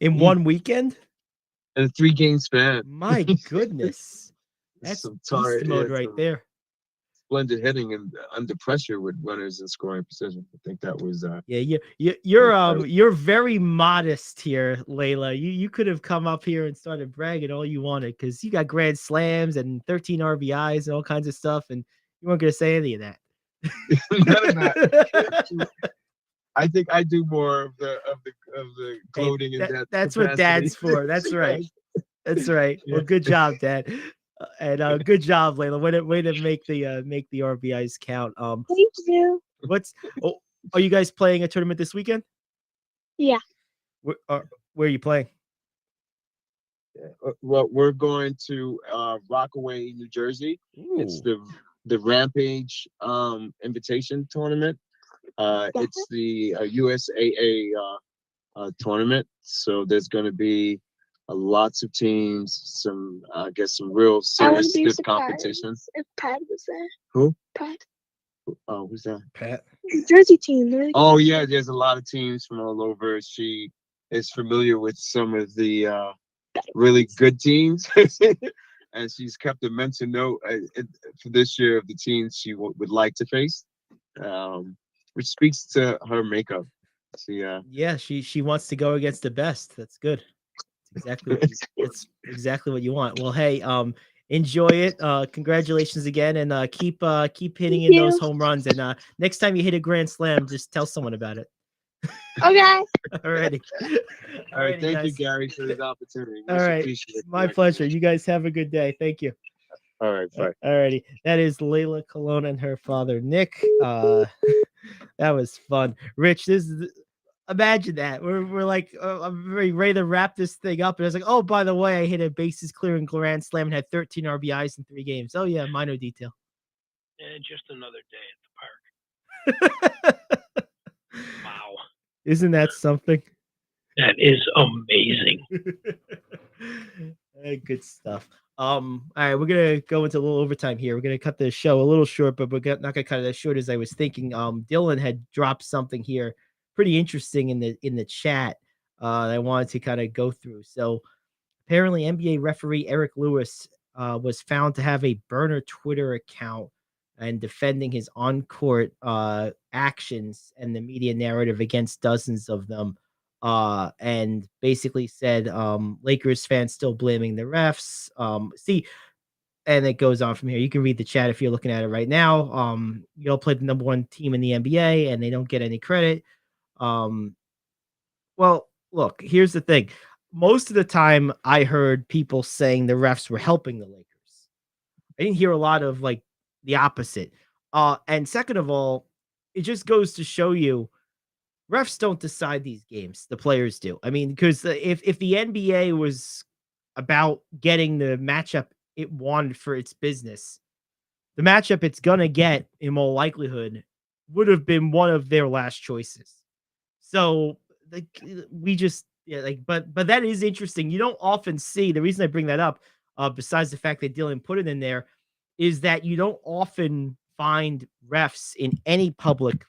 In one weekend? In a 3-game span. My goodness. That's some beast mode right there. Splendid hitting and under pressure with runners in scoring position. I think that was you're very modest here, Layla. You could have come up here and started bragging all you wanted because you got grand slams and 13 RBIs and all kinds of stuff, and you weren't gonna say any of that. None of that. I think I do more of the gloating and that's what Dad's for. That's right. That's right. Well, good job, Dad. And good job, Layla. Way to make the RBIs count. Thank you. Are you guys playing a tournament this weekend? Yeah. Where are you playing? Well, we're going to Rockaway, New Jersey. Ooh. It's the Rampage Invitation Tournament. It's the USAA tournament. So there's going to be lots of teams, some real serious stiff competition. If Pat was there. Who? Pat. Oh, who's that? Pat. New Jersey team. Oh yeah, there's a lot of teams from all over. She is familiar with some of the really good teams, and she's kept a mental note for this year of the teams she would like to face, which speaks to her makeup. She wants to go against the best. That's good. It's exactly what you want. Well, hey, enjoy it. Congratulations again, and keep hitting in those home runs. And next time you hit a grand slam, just tell someone about it. Okay. Alrighty. All right. Thank you, Gary, for this opportunity. All right. My pleasure. You guys have a good day. Thank you. All right. Bye. Alrighty. That is Layla Colon and her father, Nick. That was fun. Rich, imagine that. We're like, I'm ready to wrap this thing up. And I was like, oh, by the way, I hit a bases clearing grand slam and had 13 RBIs in 3 games. Oh, yeah, minor detail. And just another day at the park. Wow. Isn't that something? That is amazing. Good stuff. All right, we're gonna go into a little overtime here. We're gonna cut the show a little short, but we're not gonna cut it as short as I was thinking. Dylan had dropped something here pretty interesting in the chat that I wanted to kind of go through. So apparently NBA referee Eric Lewis was found to have a burner Twitter account and defending his on-court actions and the media narrative against dozens of them. And basically said Lakers fans still blaming the refs. And it goes on from here. You can read the chat if you're looking at it right now. Y'all played the number 1 team in the NBA and they don't get any credit. Well, look, here's the thing. Most of the time I heard people saying the refs were helping the Lakers. I didn't hear a lot of like the opposite. And second of all, it just goes to show you refs don't decide these games. The players do. I mean, because if the NBA was about getting the matchup it wanted for its business, the matchup it's gonna get in all likelihood would have been one of their last choices. So like we just but that is interesting. You don't often see the reason I bring that up, besides the fact that Dylan put it in there, is that you don't often find refs in any public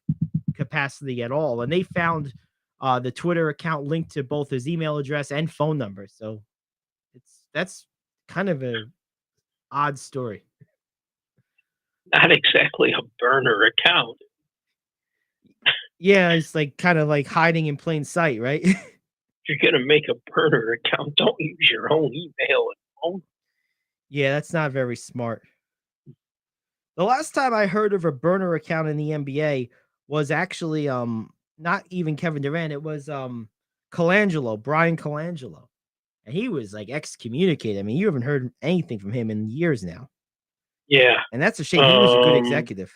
capacity at all. And they found the Twitter account linked to both his email address and phone number. So that's kind of a odd story. Not exactly a burner account. Yeah, it's like kind of like hiding in plain sight, right? If you're gonna make a burner account, don't use your own email and phone. Yeah, that's not very smart. The last time I heard of a burner account in the NBA was actually not even Kevin Durant. It was Brian Colangelo. And he was like excommunicated. I mean, you haven't heard anything from him in years now. Yeah. And that's a shame. He was a good executive.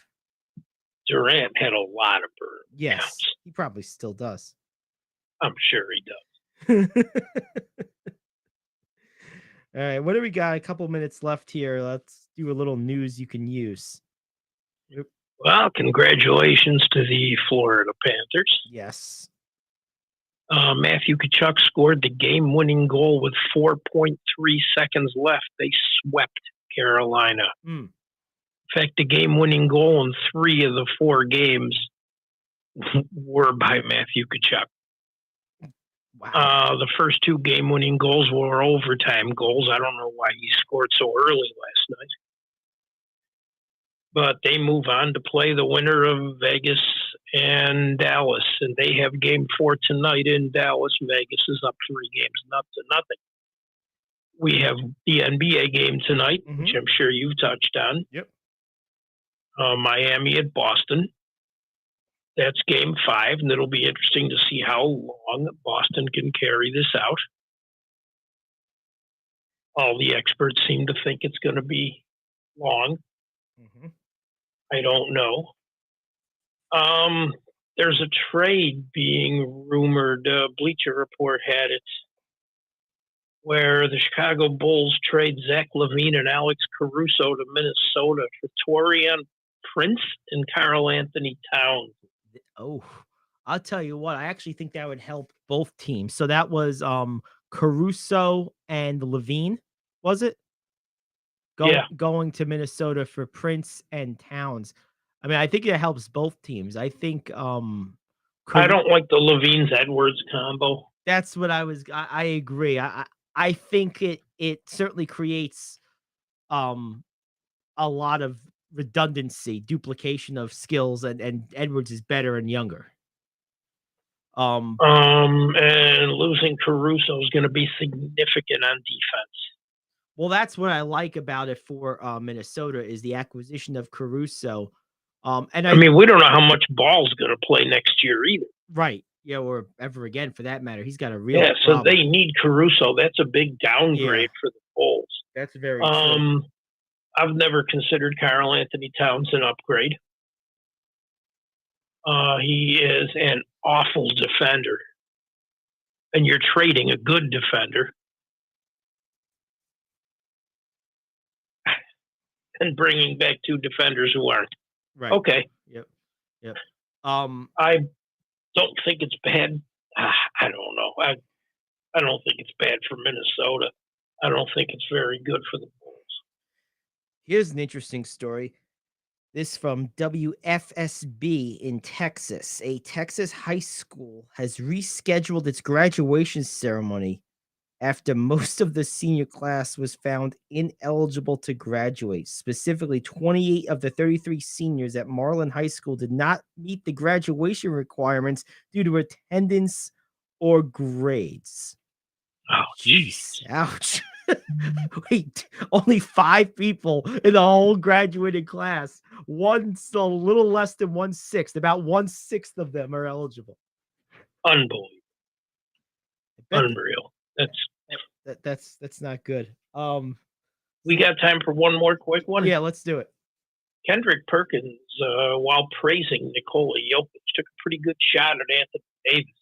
Durant had a lot of burner Yes, accounts. he probably still does. I'm sure he does. All right, what do we got? A couple minutes left here. Let's do a little news you can use. Well, congratulations to the Florida Panthers. Yes. Matthew Tkachuk scored the game-winning goal with 4.3 seconds left. They swept Carolina. In fact, the game-winning goal in 3 of the 4 games were by Matthew Tkachuk. Wow. The first 2 game-winning goals were overtime goals. I don't know why he scored so early last night. But they move on to play the winner of Vegas and Dallas, and they have game 4 tonight in Dallas. Vegas is up 3 games, 0-0. We have the NBA game tonight, which I'm sure you've touched on. Yep. Miami at Boston. That's game 5, and it'll be interesting to see how long Boston can carry this out. All the experts seem to think it's going to be long. I don't know. There's a trade being rumored. Bleacher Report had it, where the Chicago Bulls trade Zach LaVine and Alex Caruso to Minnesota for Taurean Prince and Karl Anthony Towns. Oh, I'll tell you what, I actually think that would help both teams. So that was Caruso and LaVine, was it? Going to Minnesota for Prince and Towns. I mean, I think it helps both teams. I think I don't like the LaVine's-Edwards combo. That's what I agree. I think it certainly creates a lot of redundancy, duplication of skills, and Edwards is better and younger. And losing Caruso is going to be significant on defense. Well, that's what I like about it for Minnesota is the acquisition of Caruso. And I mean, we don't know how much Ball's going to play next year either. Right. Yeah, or ever again for that matter. He's got a real so problem. they need Caruso. That's a big downgrade for the Bulls. That's very true. I've never considered Karl Anthony Towns an upgrade. He is an awful defender. And you're trading a good defender. And bringing back 2 defenders who aren't. Right. Okay. Yep. I don't think it's bad. I don't know. I don't think it's bad for Minnesota. I don't think it's very good for the Bulls. Here's an interesting story. This from WFSB in Texas. A Texas high school has rescheduled its graduation ceremony after most of the senior class was found ineligible to graduate. Specifically, 28 of the 33 seniors at Marlin High School did not meet the graduation requirements due to attendance or grades. Oh, jeez. Ouch. Wait, only 5 people in the whole graduated class. One's a little less than 1/6. About 1/6 of them are eligible. Unbelievable. Bet Unreal. that's not good. We got time for one more quick one. Yeah, let's do it. Kendrick Perkins, while praising Nikola Jokic, took a pretty good shot at Anthony Davis.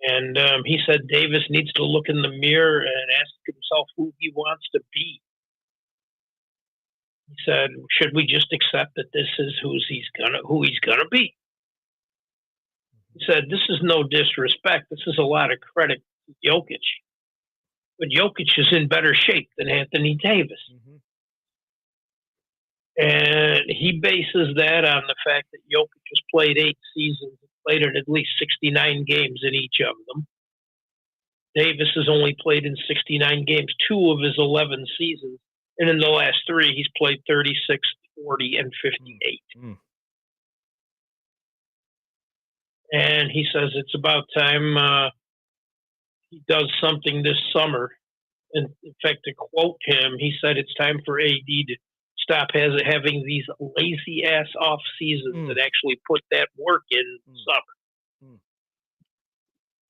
And he said Davis needs to look in the mirror and ask himself who he wants to be. He said, "Should we just accept that this is who he's gonna be?" He said, "This is no disrespect. This is a lot of credit to Jokic, but Jokic is in better shape than Anthony Davis." Mm-hmm. And he bases that on the fact that Jokic has played 8 seasons, played in at least 69 games in each of them. Davis has only played in 69 games 2 of his 11 seasons, and in the last 3, he's played 36, 40, and 58. Mm-hmm. And he says it's about time he does something this summer. And in fact, to quote him, he said it's time for AD to stop having these lazy ass off seasons and actually put that work in summer.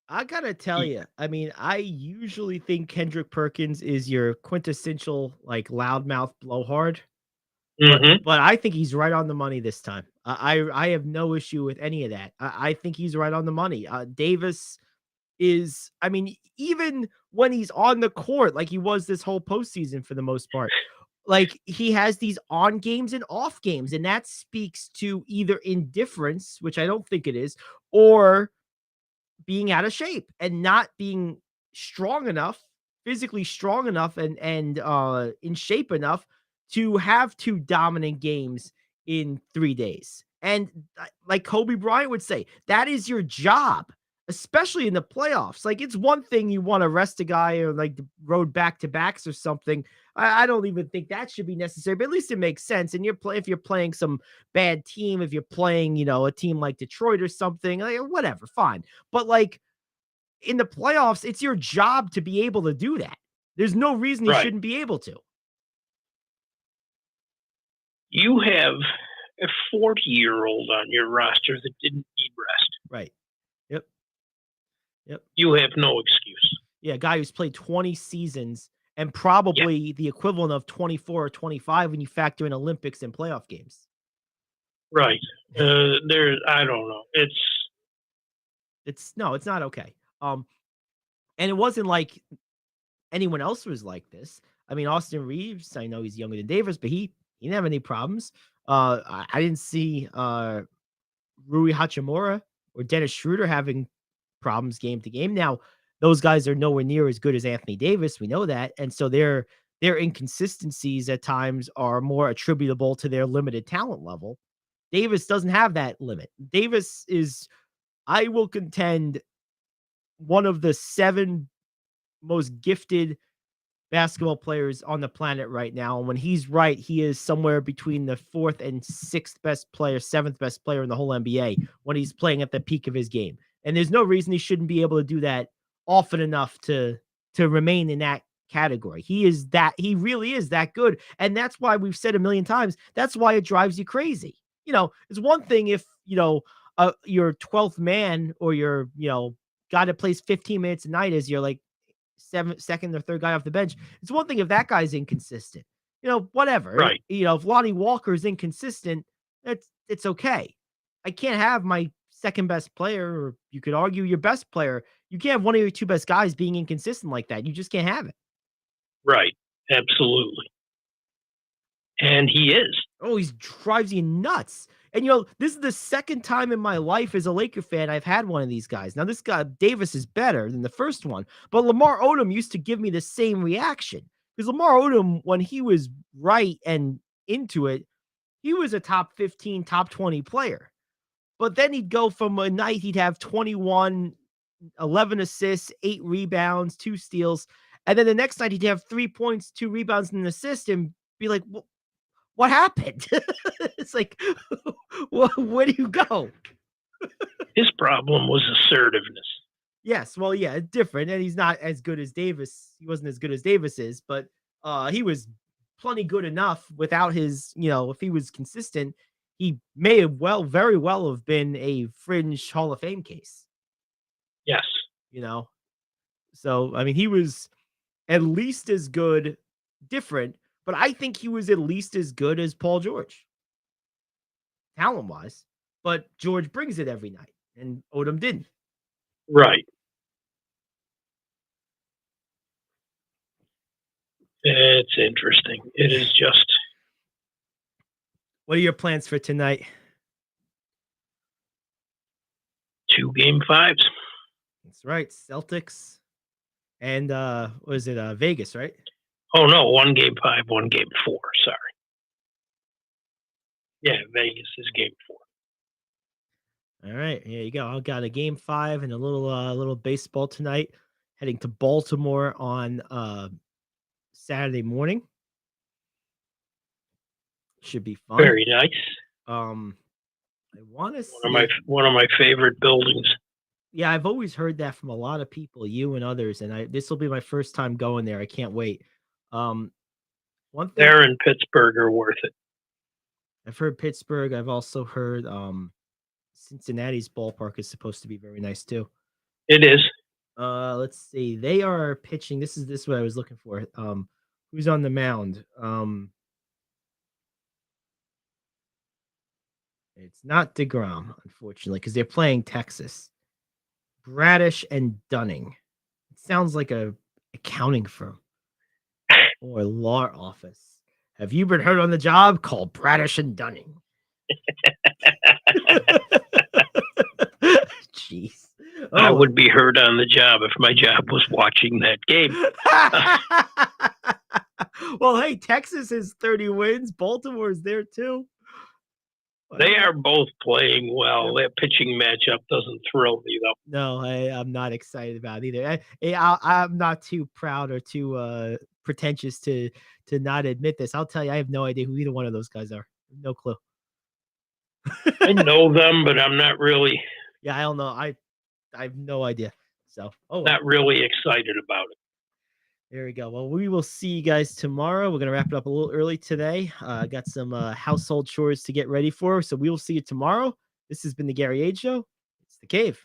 I gotta tell you, I mean, I usually think Kendrick Perkins is your quintessential like loudmouth blowhard, but I think he's right on the money this time. I have no issue with any of that. I think he's right on the money. Davis is, I mean, even when he's on the court, like he was this whole postseason for the most part, like he has these on games and off games, and that speaks to either indifference, which I don't think it is, or being out of shape and not being strong enough, physically strong enough and in shape enough to have 2 dominant games in 3 days. And like Kobe Bryant would say, that is your job, especially in the playoffs. Like it's one thing you want to rest a guy or like the road back-to-backs or something. I don't even think that should be necessary, but at least it makes sense. And if you're playing some bad team, if you're playing, a team like Detroit or something, like, whatever, fine. But like in the playoffs, it's your job to be able to do that. There's no reason you shouldn't be able to. You have a 40-year-old on your roster that didn't need rest. Right. Yep. You have no excuse. Yeah, a guy who's played 20 seasons and probably the equivalent of 24 or 25 when you factor in Olympics and playoff games. Right. I don't know. It's not okay. And it wasn't like anyone else was like this. I mean, Austin Reeves, I know he's younger than Davis, but he didn't have any problems. I didn't see Rui Hachimura or Dennis Schroeder having problems game to game. Now, those guys are nowhere near as good as Anthony Davis. We know that. And so their inconsistencies at times are more attributable to their limited talent level. Davis doesn't have that limit. Davis is, I will contend, one of the 7 most gifted basketball players on the planet right now. And when he's right, he is somewhere between the 4th and 6th best player, 7th best player in the whole NBA when he's playing at the peak of his game. And there's no reason he shouldn't be able to do that often enough to remain in that category. He really is that good. And that's why we've said a million times, that's why it drives you crazy. It's one thing if, your 12th man or your, guy that plays 15 minutes a night is your like second or third guy off the bench. It's one thing if that guy's inconsistent, whatever. Right. If Lonnie Walker is inconsistent, it's okay. I can't have my second best player, or you could argue your best player. You can't have one of your 2 best guys being inconsistent like that. You just can't have it. Right. Absolutely. And he is. Oh, he drives you nuts. And, this is the second time in my life as a Laker fan I've had one of these guys. Now, this guy, Davis, is better than the first one. But Lamar Odom used to give me the same reaction. Because Lamar Odom, when he was right and into it, he was a top 15, top 20 player. But then he'd go from a night he'd have 21, 11 assists, 8 rebounds, 2 steals. And then the next night he'd have 3 points, 2 rebounds, and an assist, and be like, what happened? It's like, where do you go? His problem was assertiveness. Yes, well, yeah, different. And he's not as good as Davis. He wasn't as good as Davis is, but he was plenty good enough without his, if he was consistent, he may have very well have been a fringe Hall of Fame case. Yes. So, I mean, he was at least as good, different, but I think he was at least as good as Paul George, talent-wise. But George brings it every night, and Odom didn't. Right. It's interesting. It is just. What are your plans for tonight? 2 Game 5s. That's right. Celtics and what is it? Vegas, right? Oh no, 1 Game 5, 1 Game 4. Sorry. Yeah, Vegas is Game 4. All right, here you go. I've got a Game 5 and a little baseball tonight. Heading to Baltimore on Saturday morning. Should be fun. Very nice. I want to see one of my favorite buildings. Yeah, I've always heard that from a lot of people, you and others, and this will be my first time going there. I can't wait. One thing there in Pittsburgh are worth it. I've heard Pittsburgh. I've also heard Cincinnati's ballpark is supposed to be very nice too. It is. Let's see. They are pitching. This is what I was looking for. Who's on the mound? It's not DeGrom, unfortunately, because they're playing Texas. Bradish and Dunning. It sounds like a accounting firm or a law office. Have you been heard on the job? Call Bradish and Dunning. Jeez. I would be heard on the job if my job was watching that game. Well, hey, Texas has 30 wins. Baltimore's there too. They are both playing well. That pitching matchup doesn't thrill me, though. No, I'm not excited about it either. I'm not too proud or too pretentious to not admit this. I'll tell you, I have no idea who either one of those guys are. No clue. I know them, but I'm not really. Yeah, I don't know. I have no idea. So, not really excited about it. There we go. Well, we will see you guys tomorrow. We're going to wrap it up a little early today. Got some household chores to get ready for. So we will see you tomorrow. This has been the Gary Ayd Show. It's The Cave.